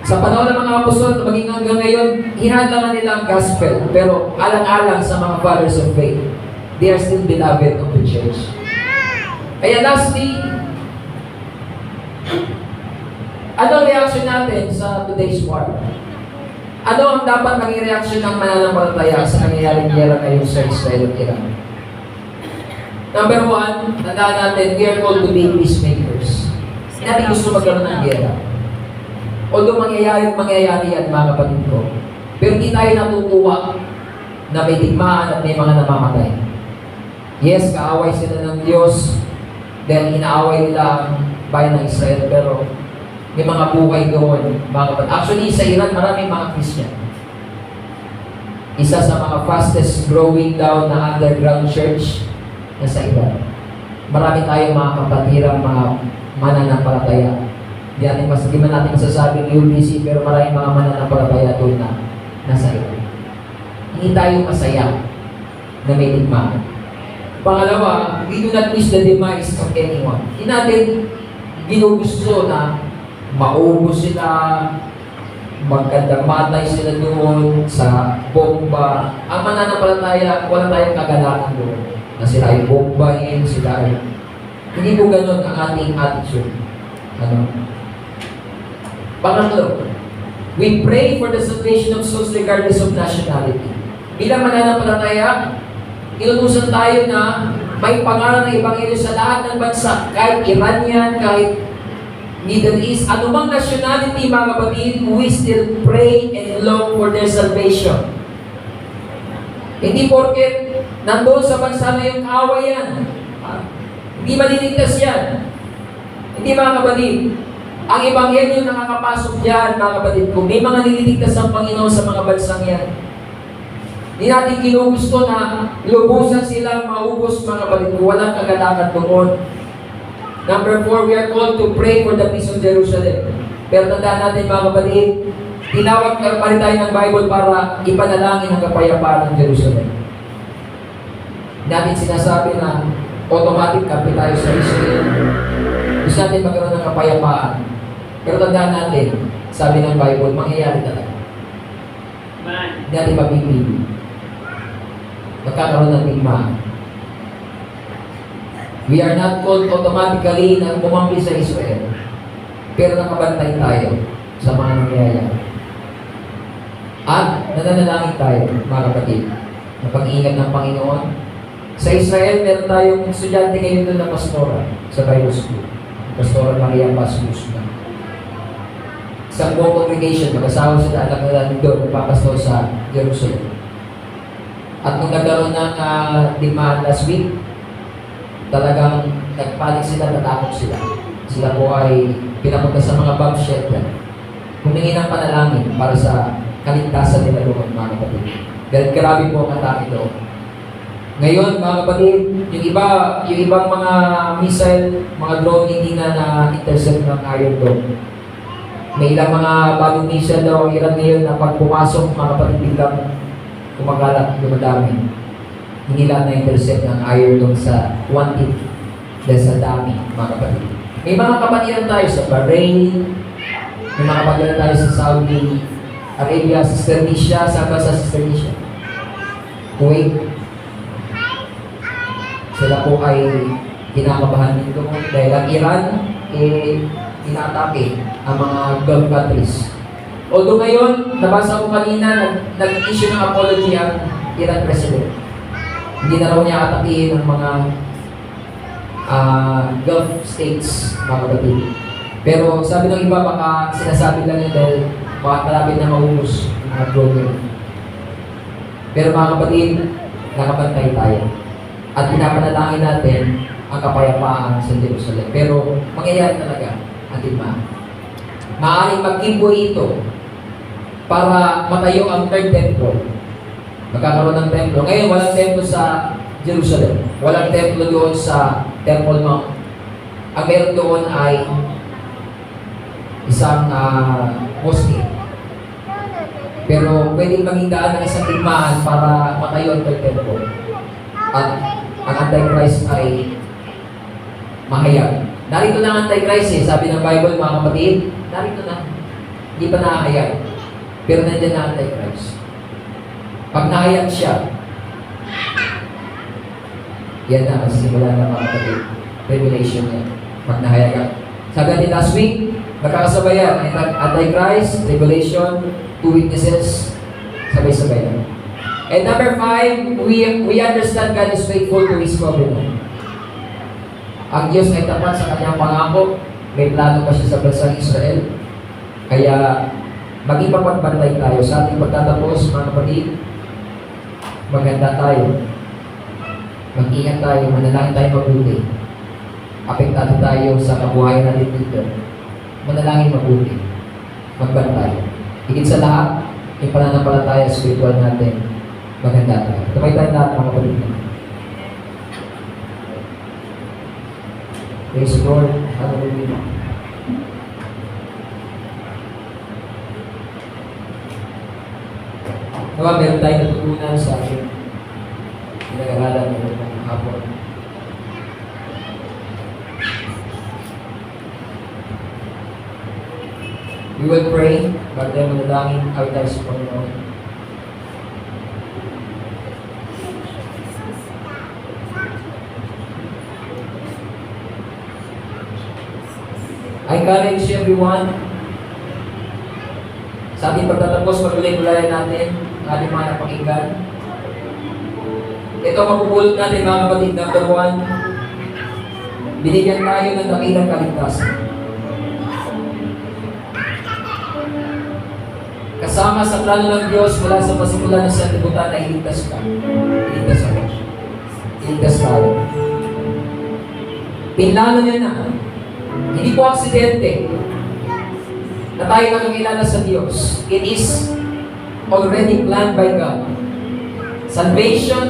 sa panahon ng mga apostol, maging hanggang ngayon, hinadlangan nila ang gospel. Pero alang-alang sa mga fathers of faith, they are still beloved of the church. Kaya lastly, ano ang reaction natin sa today's war? Ano ang dapat maging reaction ng mananampalataya sa nangyayaring giyera ngayon sa Israel at Iran? Number one, tandaan natin, we are called to be peacemakers. Hindi natin gusto magkaroon ng giyera. Although mangyayari yan, mga kapatid ko, pero hindi tayo natutuwa na may digmaan at may mga namamatay. Yes, kaaway sila ng Diyos, then inaaway nila ang bayan ng Israel, pero may mga buhay doon, mga kapatid. Actually, sa Iran, maraming mga Christian. Isa sa mga fastest growing daw na underground church na sa Iran. Marami tayong mga kapatirang mga mananampalataya. Hindi man natin masasabing UBC, pero maraming mga mananampalataya doon na nasa Iran. Hindi tayo masaya na may digmaan. Pangalawa, we do not wish the demise of anyone. Hindi natin ginugusto na maubos sila, magkadamatay sila doon sa bomba. Ang mananampalataya, wala tayong kagalakan doon. Na sila ay bombahin, sila ay... Hindi po ganun ang ating attitude. Pangatlo, we pray for the salvation of souls regardless of nationality. Bilang mananampalataya, inutusan tayo na may pangalan ng ebanghelyo sa lahat ng bansa, kahit Iranian, kahit Middle East, anumang nationality, mga kapatid, we still pray and long for their salvation. Hindi porket nandoon sa bansa na yung kaaway yan. Hindi maliligtas yan. Hindi, mga kapatid. Ang ebanghelyo nakakapasok yan, mga kapatid. Kung may mga nililigtas ang Panginoon sa mga bansang yan, hindi natin ginugusto na lubusan silang maubos, mga kapatid. Kung walang kagalakan doon. Number 4, we are called to pray for the peace of Jerusalem. Pero tandaan natin, mga kapatid, tinawag pa rin tayo ng Bible para ipanalangin ang kapayapaan ng Jerusalem. Natin sinasabi na automatic kampi tayo sa Israel. Gusto natin magkaroon ng kapayapaan. Pero tandaan natin, sabi ng Bible, mangyayari talaga. Hindi natin mapipili. Magkakaroon ng digmaan. We are not called automatically na kumampi sa Israel. Pero nakabantay tayo sa mga nangyayari. At nananalangin tayo, mga kapatid, na pag-iingat ng Panginoon. Sa Israel, meron tayong estudyante ngayon doon na pastora sa Bible School. Pastora Maria Paz Guzman. Isang buong congregation, mag-asawa sila, anak nila doon, nagpapastor sa Jerusalem. At nung nagkaroon ng demand last week, talagang nagpanik sila, natakot sila. Sila po ay pinapunta sa mga bomb shelter. Humingi ng panalangin para sa kaligtasan nila doon, mga kapatid. Dahil grabe po ang atake doon. Ngayon, mga kapatid, yung ibang mga missile, mga drone, hindi na na-intercept ng Iron Dome. May ilang mga bagong missile daw ang Iran ngayon na pag pumasok, mga kapatid, biglang kumakalat, dumadami. Hindi lang na-intercept ng Iron Dome sa quantity dahil sa dami, mga kapatid. May mga kapatiran tayo sa Bahrain, may mga kapatiran tayo sa Saudi Arabia, sa Sternisha, sa Sternisha, Kuwait. Sila po ay kinakabahan dito dahil ang Iran inatake ang mga Gulf countries. Although ngayon, nabasa ko kanina, nag-issue ng apology ang Iran President. Hindi na raw niya atakihin ng mga Gulf states, mga kapatid. Pero sabi ng iba, baka sinasabi lang yun dahil baka malapit na maubos ang mga drone. Pero mga kapatid, nakapantay tayo. At pinapanalangin natin ang kapayapaan sa Jerusalem. Pero mangyayari talaga, atin maaaring mag-giveaway ito para matayo ang third temple. Magkakaroon ng templo. Ngayon, walang templo sa Jerusalem. Walang templo doon sa Temple Mount. Ang meron doon ay isang mosque. Pero pwedeng maging daan ng isang digmaan para matayo ang third temple. At ang Antichrist ay mahayag. Narito na ang Antichrist eh. Sabi ng Bible, mga kapatid, narito na. Hindi pa nakahayag. Pero nandiyan na ang Antichrist. Pag nahayag siya, yan na, simula na mga kapatid. Revelation yan. Pag nahayag. Sabi natin last week, magkakasabayan. Antichrist, Revelation, 2 witnesses, sabay-sabay yan. And number 5, we understand God is faithful to His covenant. Ang Diyos ay tapat sa kanyang pangako. May plano pa siya sa bansang Israel. Kaya maging pagbantay tayo sa ating pagtatapos, mga kapatid. Maganda tayo. Mag-ingat tayo, manalangin tayo mabuti. Apektado tayo sa kabuhayan natin dito. Manalangin mabuti. Magbantay. Higit sa lahat, yung pananampalataya spiritual natin, maganda tayo. Tumay tayo lahat, mga kapatid. Praise the Lord. Hallelujah. Nawa, meron tayo natutunan sa ating pinag-aralan ng hapon. We will pray, bago tayo manalangin, awit tayo sa Panginoon. I encourage everyone sa ating pagtatapos, magulay-gulayan natin ang ating mga napakinggan. Ito mapupulot natin, mga kapatid. Number 1, binigyan tayo ng dakilang kaligtasan. Kasama sa plano ng Diyos mula sa pasimula ng sanlibutan na iligtas ka. Iligtas ako. Iligtas tayo. Pinlano niya na. Hindi po aksidente na tayo nakakilala sa Diyos. It is already planned by God. Salvation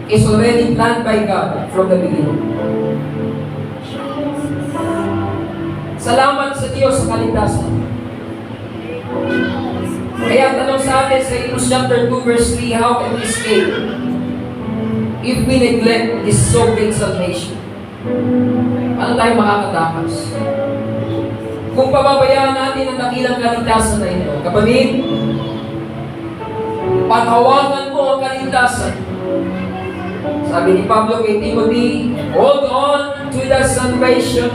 is already planned by God from the beginning. Salamat sa Diyos sa kaligtasan. Kaya tanong sa atin sa Hebrews chapter 2 verse 3, how can we escape if we neglect this so great salvation? Paano tayo makakatakas? Kung pababayaan natin ang dakilang kaligtasan na ito, kapatid, panghawakan mo ang kaligtasan. Sabi ni Pablo kay Timothy, hold on to the salvation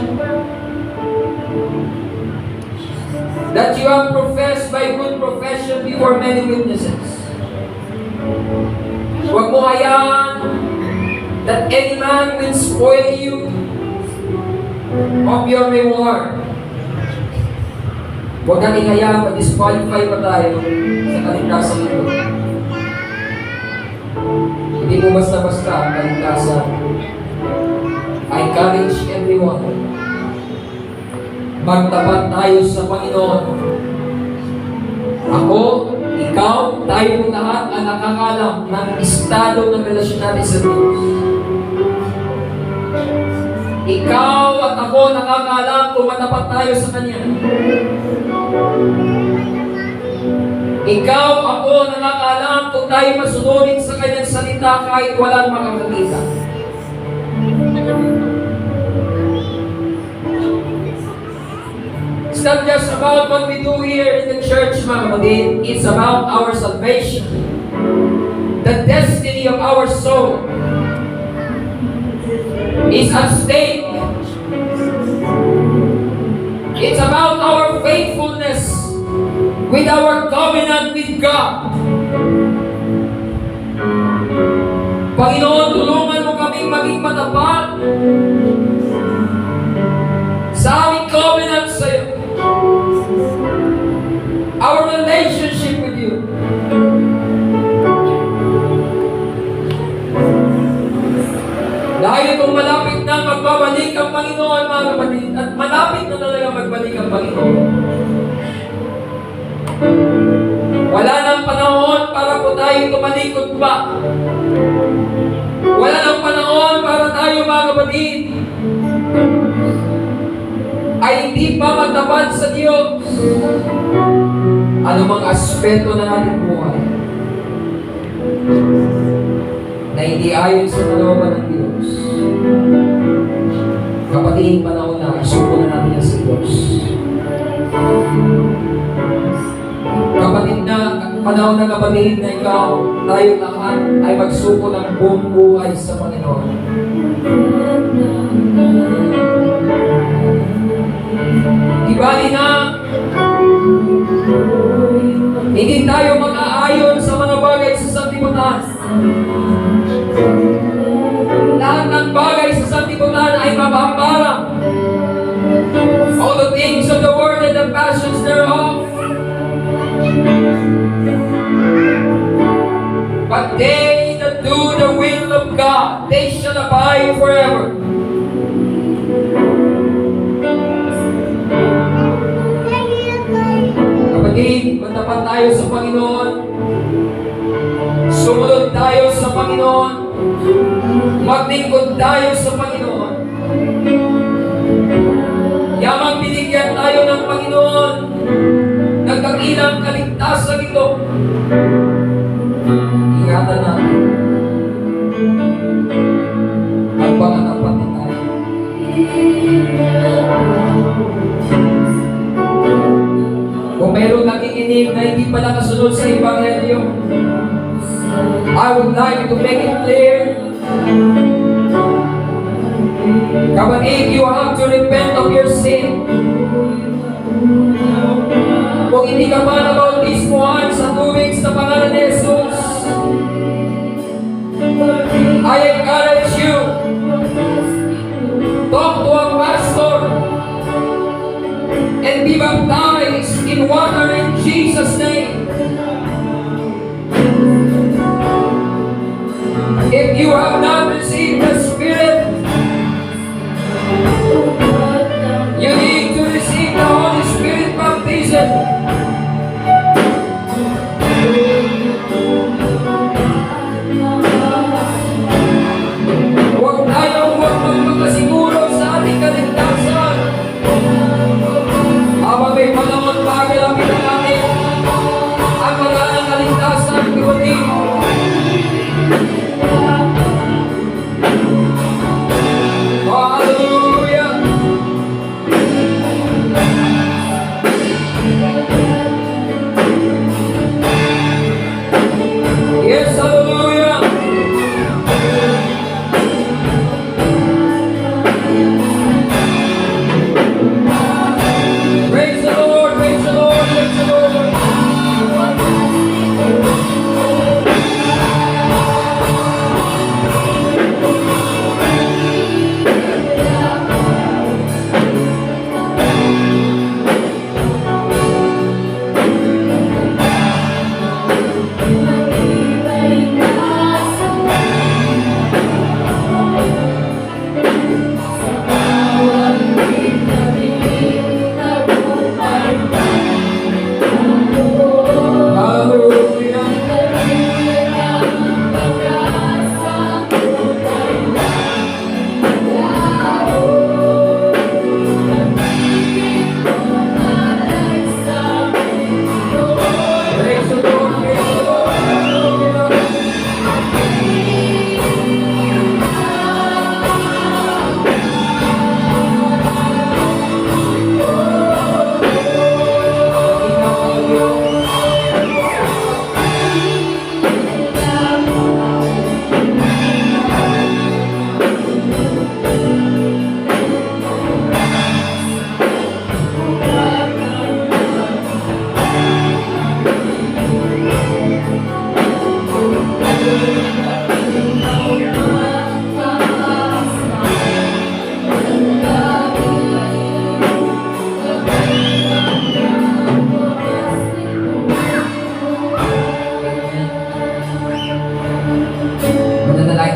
that you have professed by good profession before many witnesses. Huwag mo hayaan that any man will spoil you of your reward. Huwag natin hayaan ma-disqualify pa tayo sa kaligtasan ito. Hindi mo basta-basta ang kaligtasan. I encourage everyone, magtapat tayo sa Panginoon. Ako, ikaw, tayong lahat ang nakakalam ng estado ng relasyon natin sa Diyos. Ikaw at ako nakakalam kung matapat tayo sa Kanya. Ikaw, ako nakakalam kung tayo masunurin sa Kanyang salita kahit walang makakakita. It's not just about what we do here in the church, mga kapatid. It's about our salvation. The destiny of our soul is at stake. It's about our faithfulness with our covenant with God. Panginoon, tulungan mo kaming maging matapat sa aming covenant sa iyo. Our relationship with you. Dahil kung malapit na magbabalik ang Panginoon, mga kapatid, at malapit na talaga magbalik ang Panginoon, wala nang panahon para po tayo tumalikod pa. Wala nang panahon para tayo, mga kapatid, ay hindi pa matapat sa Diyos. Anumang aspeto na ating buhay na hindi ayon sa kalooban ng Diyos, kapatid, panahon na, isuko na natin yan sa Diyos. Kapatid na, panahon na kapatid na ikaw, tayo lahat ay magsuko ng buong buhay sa Panginoon. Di bali na, hindi tayo mag-aayon sa mga bagay sa sanlibutan. Lahat ng bagay sa sanlibutan ay mababarang. All the things of the world and the passions thereof. But they that do the will of God, they shall abide forever. Kapatid, matapat tayo sa Panginoon. Sumunod tayo sa Panginoon. Maglingkod tayo sa Panginoon. Yamang binigyan tayo ng Panginoon ng dakilang kaligtasan ito. Ingatan natin. At pangatapat na tayo. Kung mayroong nakikinig na hindi pa nakasunod sa Ebanghelyo, I would like to make it clear. Kapatid, you have to repent of your sin. Kung hindi ka pa nabautismuhan sa tubig sa pangalan ni Jesus, I encourage you, talk to a pastor and be baptized in water in Jesus' name. If you have not received the Spirit, you need to receive the Holy Spirit baptism.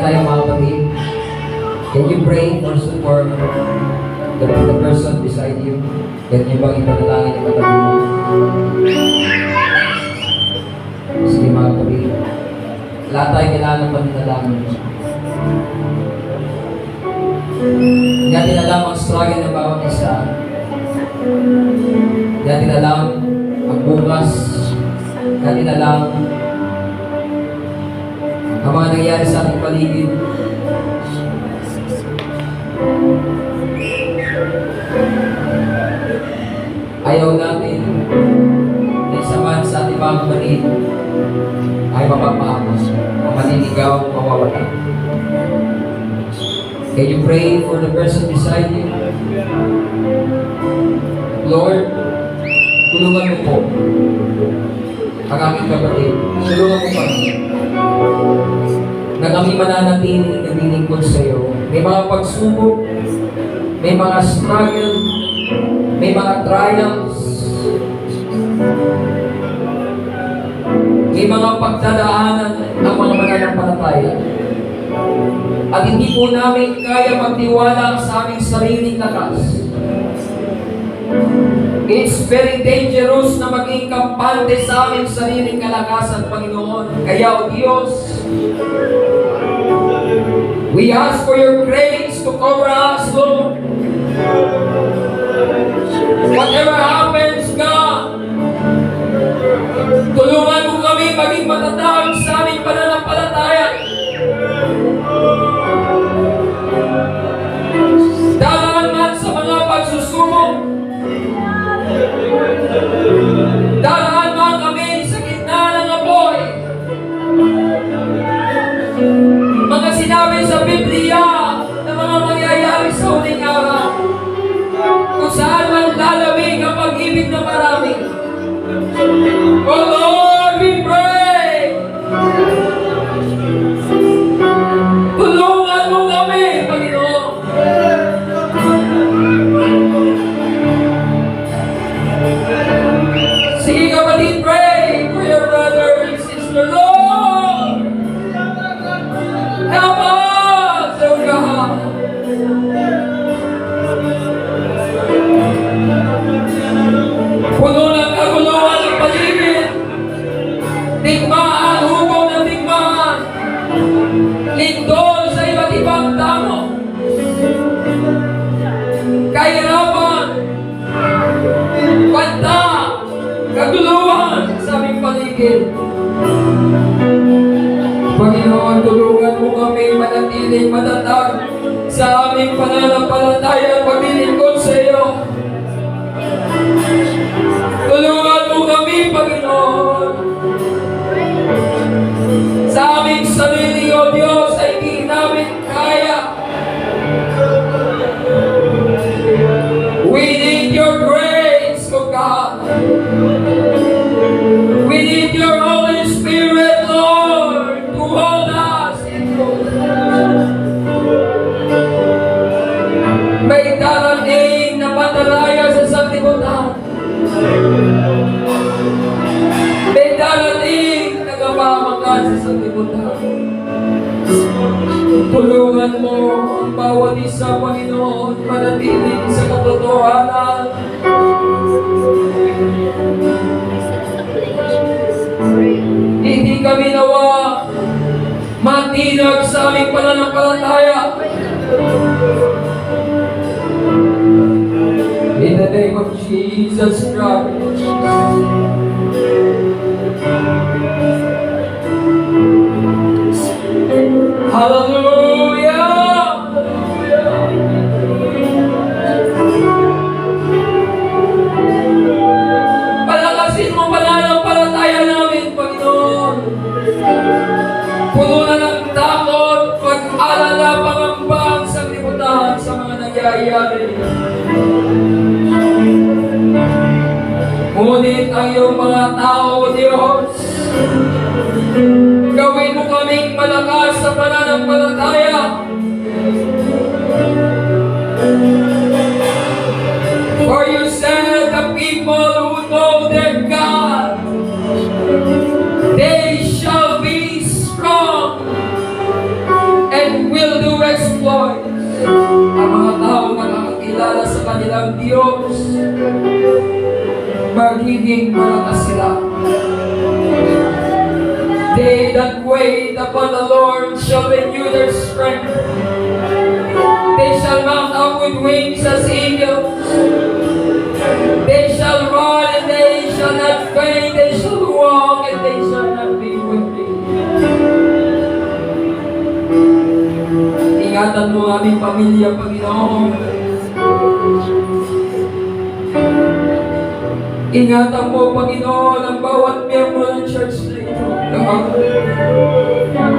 tayo mga kapatid. Can you pray for support the person beside you? Pwede niyo bang ipanalangin yung katabi mo? Sige mga kapatid. Lahat tayo kailangan ng paninalangin. Hindi natin alam ang struggle ng bawat isa. Hindi natin alam ang bukas. Hindi natin alam ang mga nangyayari sa ating paligid. Ayaw natin na isamahan sa ating mga kapatid ay mapapaamos, maninigaw, mawawala. Can you pray for the person beside you? Lord, tulungan mo po ang aking kapatid. Tulungan mo kami na kami mananatili na lilingkod sa iyo. May mga pagsubok, may mga struggle, may mga trials, may mga pagdadaanan ang mga mananampalataya. At hindi po namin kaya magtiwala sa aming sariling lakas. It's very dangerous na maging kampante sa aming sariling kalakasan, Panginoon. Kaya, O Diyos, we ask for your grace to cover us, Lord. Whatever happens, God, tulungan mo kami maging matatag sa aming pananampalataya. Dalaan man sa mga pagsusubok, dalaan man kami sa gitna ng apoy. Mga sinabi sa Biblia na mga mangyayari sa huling araw, kung saan man lalawig ang pag-ibig na marami. Oh Lord, we pray! Tulungan mo kami, Panginoon! Sige kapatid, pray for your brother and sister, Lord! Help us, O God! Puno ng kaguluhan ng paligid, digmaan, hukom ng digmaan, lindol sa iba't ibang damo, kahirapan, banta, kaguluhan sa aming paligid. Panginoon, tulungan mo kami manatiling matatag sa aming pananampalataya at paglilingkod sa iyo. Tulungan mo kami, Panginoon. Sa aming sarili, O Diyos, ay hindi namin kaya. We need your grace, O God. We need your Holy Spirit, Lord, to hold us in your hand. May darating na pandaraya sa sanlibutan. May darating na kapamakan sa sanlibutan. Tulungan mo ang bawat isa, Panginoon, manatiling sa katotohanan. Hindi kami nawa matinag sa aming pananampalataya. In the name of Jesus Christ. Hallelujah! Palakasin mo pananampalataya namin, Panginoon. Puno na ng takot, pag-alala, pangamba ang sanglibutan sa mga nangyayari. Ngunit ang iyong mga tao, Diyos, gawin mo kaming malakas sa pananampalataya. For you said the people who know their God, they shall be strong and ang Diyos, magiging malakas sila. They that wait upon the Lord shall renew their strength. They shall mount up with wings as eagles. They shall run and they shall not faint. They shall walk and they shall not be weary. Ingatan mo aming pamilya, Panginoon. Ingatan mo, Panginoon, ang bawat miyembro ng church na ito.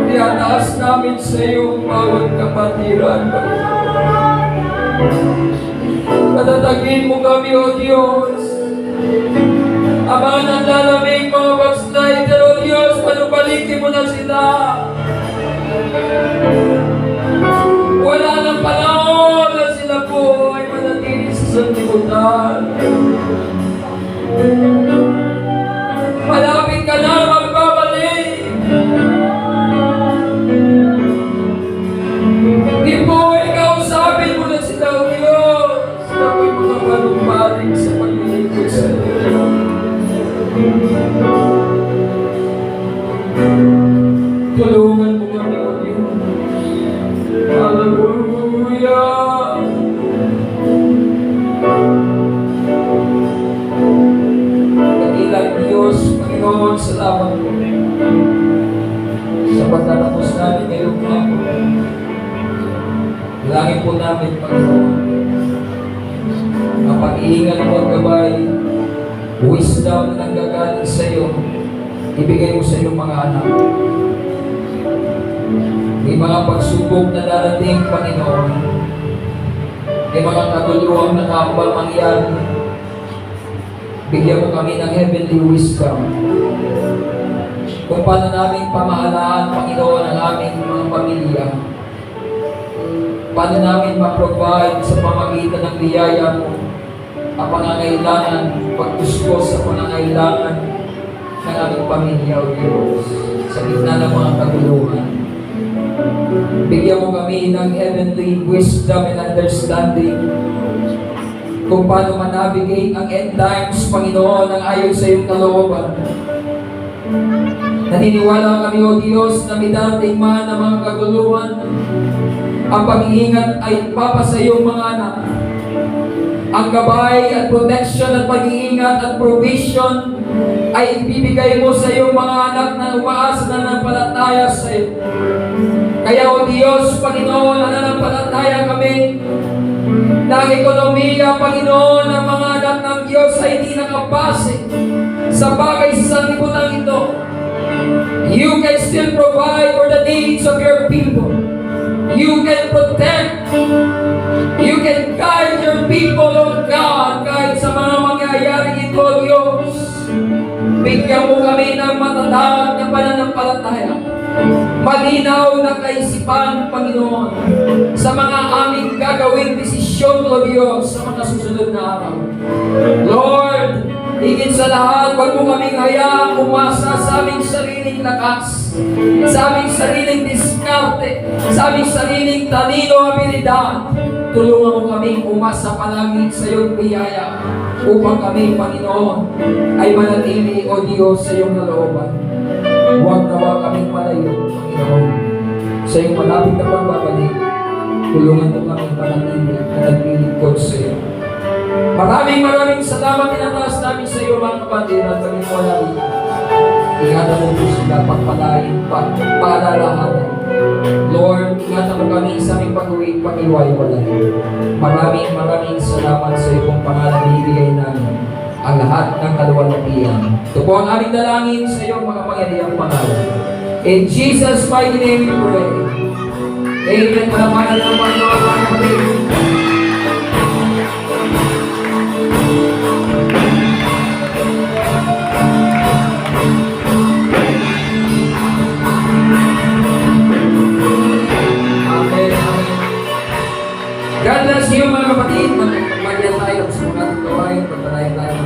Iataas namin sa iyo ang bawat kapatiran, patatagin mo kami, O Diyos. Ama, nanlalamig mga backslider, O Diyos, panubalikin mo na sila. Wala nang panahon na sila po ay manatili sa sanlibutan. Malapit ka na magbabalik. Di po ikaw sabi mo na sila, O Diyos. Sabi mo na manumbalik sa paglilingkod sa iyo. Tulungan mo kami, O Diyos. Hallelujah. Dakilang Diyos, Panginoon, salamat po sa pagtatapos namin ngayong hapon. Bilangin po namin, Panginoon, ang pag-iingat mo at gabay, wisdom na nanggagaling sa iyo, ibigay mo sa iyong mga anak. May mga pagsubok na darating, Panginoon. May mga katuluang nakakabal mangyari. Bigyan mo kami ng heavenly wisdom. Kung paano namin pamahalaan, Panginoon, ang aming mga pamilya. Paano namin ma-provide sa pamagitan ng biyaya mo ang pangangailangan, pagtuskos sa pangangailangan ng aming pamilya, O Diyos, sa gitna ng mga kaguluhan. Bigyan mo kami ng heavenly wisdom and understanding kung paano manavigate ang end times, Panginoon, ang ayon sa iyong kalooban. Naniniwala kami, O Diyos, na midating man ang mga kaguluhan, ang pag-iingat ay papa sa iyong mga anak. Ang gabay at protection at pag-iingat at provision ay ibibigay mo sa iyong mga anak na umaasa na nanampalataya sa iyo. Kaya, O Diyos, Panginoon, nananampalataya kami na ang ekonomiya, Panginoon, ng mga anak ng Diyos ay hindi nakabase sa bagay sa sanlibutan ito. You can still provide for the needs of your people. You can protect. You can guide your people, Lord God, kahit sa mga mangyayari ito, Diyos. Bigyan mo kami ng matatag na pananampalataya. Malinaw na kaisipan, Panginoon, sa mga aming gagawing desisyon, O Diyos, sa mga susunod na araw. Lord, higit sa lahat, huwag mo kaming hayaang umasa sa aming sariling lakas, sa aming sariling diskarte, sa aming sariling talino, abilidad. Tulungan mo kaming umasa palagi sa iyong biyaya upang kami, Panginoon, ay manatili, O Diyos, sa iyong kalooban. Huwag nawa kaming malayo, Panginoon, sa iyong malapit na pagbabalik. Tulungan mo kaming manatili na naglilingkod sa iyo. Maraming salamat, tinataas namin sa iyo, mga kapatid, at pag-iwala rin. Ingatan mo po sila, pagpalain, paalalahanan. Lord, ingatan mo kami sa aming pag-uwi, pag-iwala. Maraming salamat sa iyo kung pangalan na ibigay namin ang lahat ng kaluwalhatian. Ito po ang aming dalangin sa iyo, mga pangyarihang pangalan. In Jesus' mighty name we pray. Amen. Malapanan ng Panginoon, mga kapatid.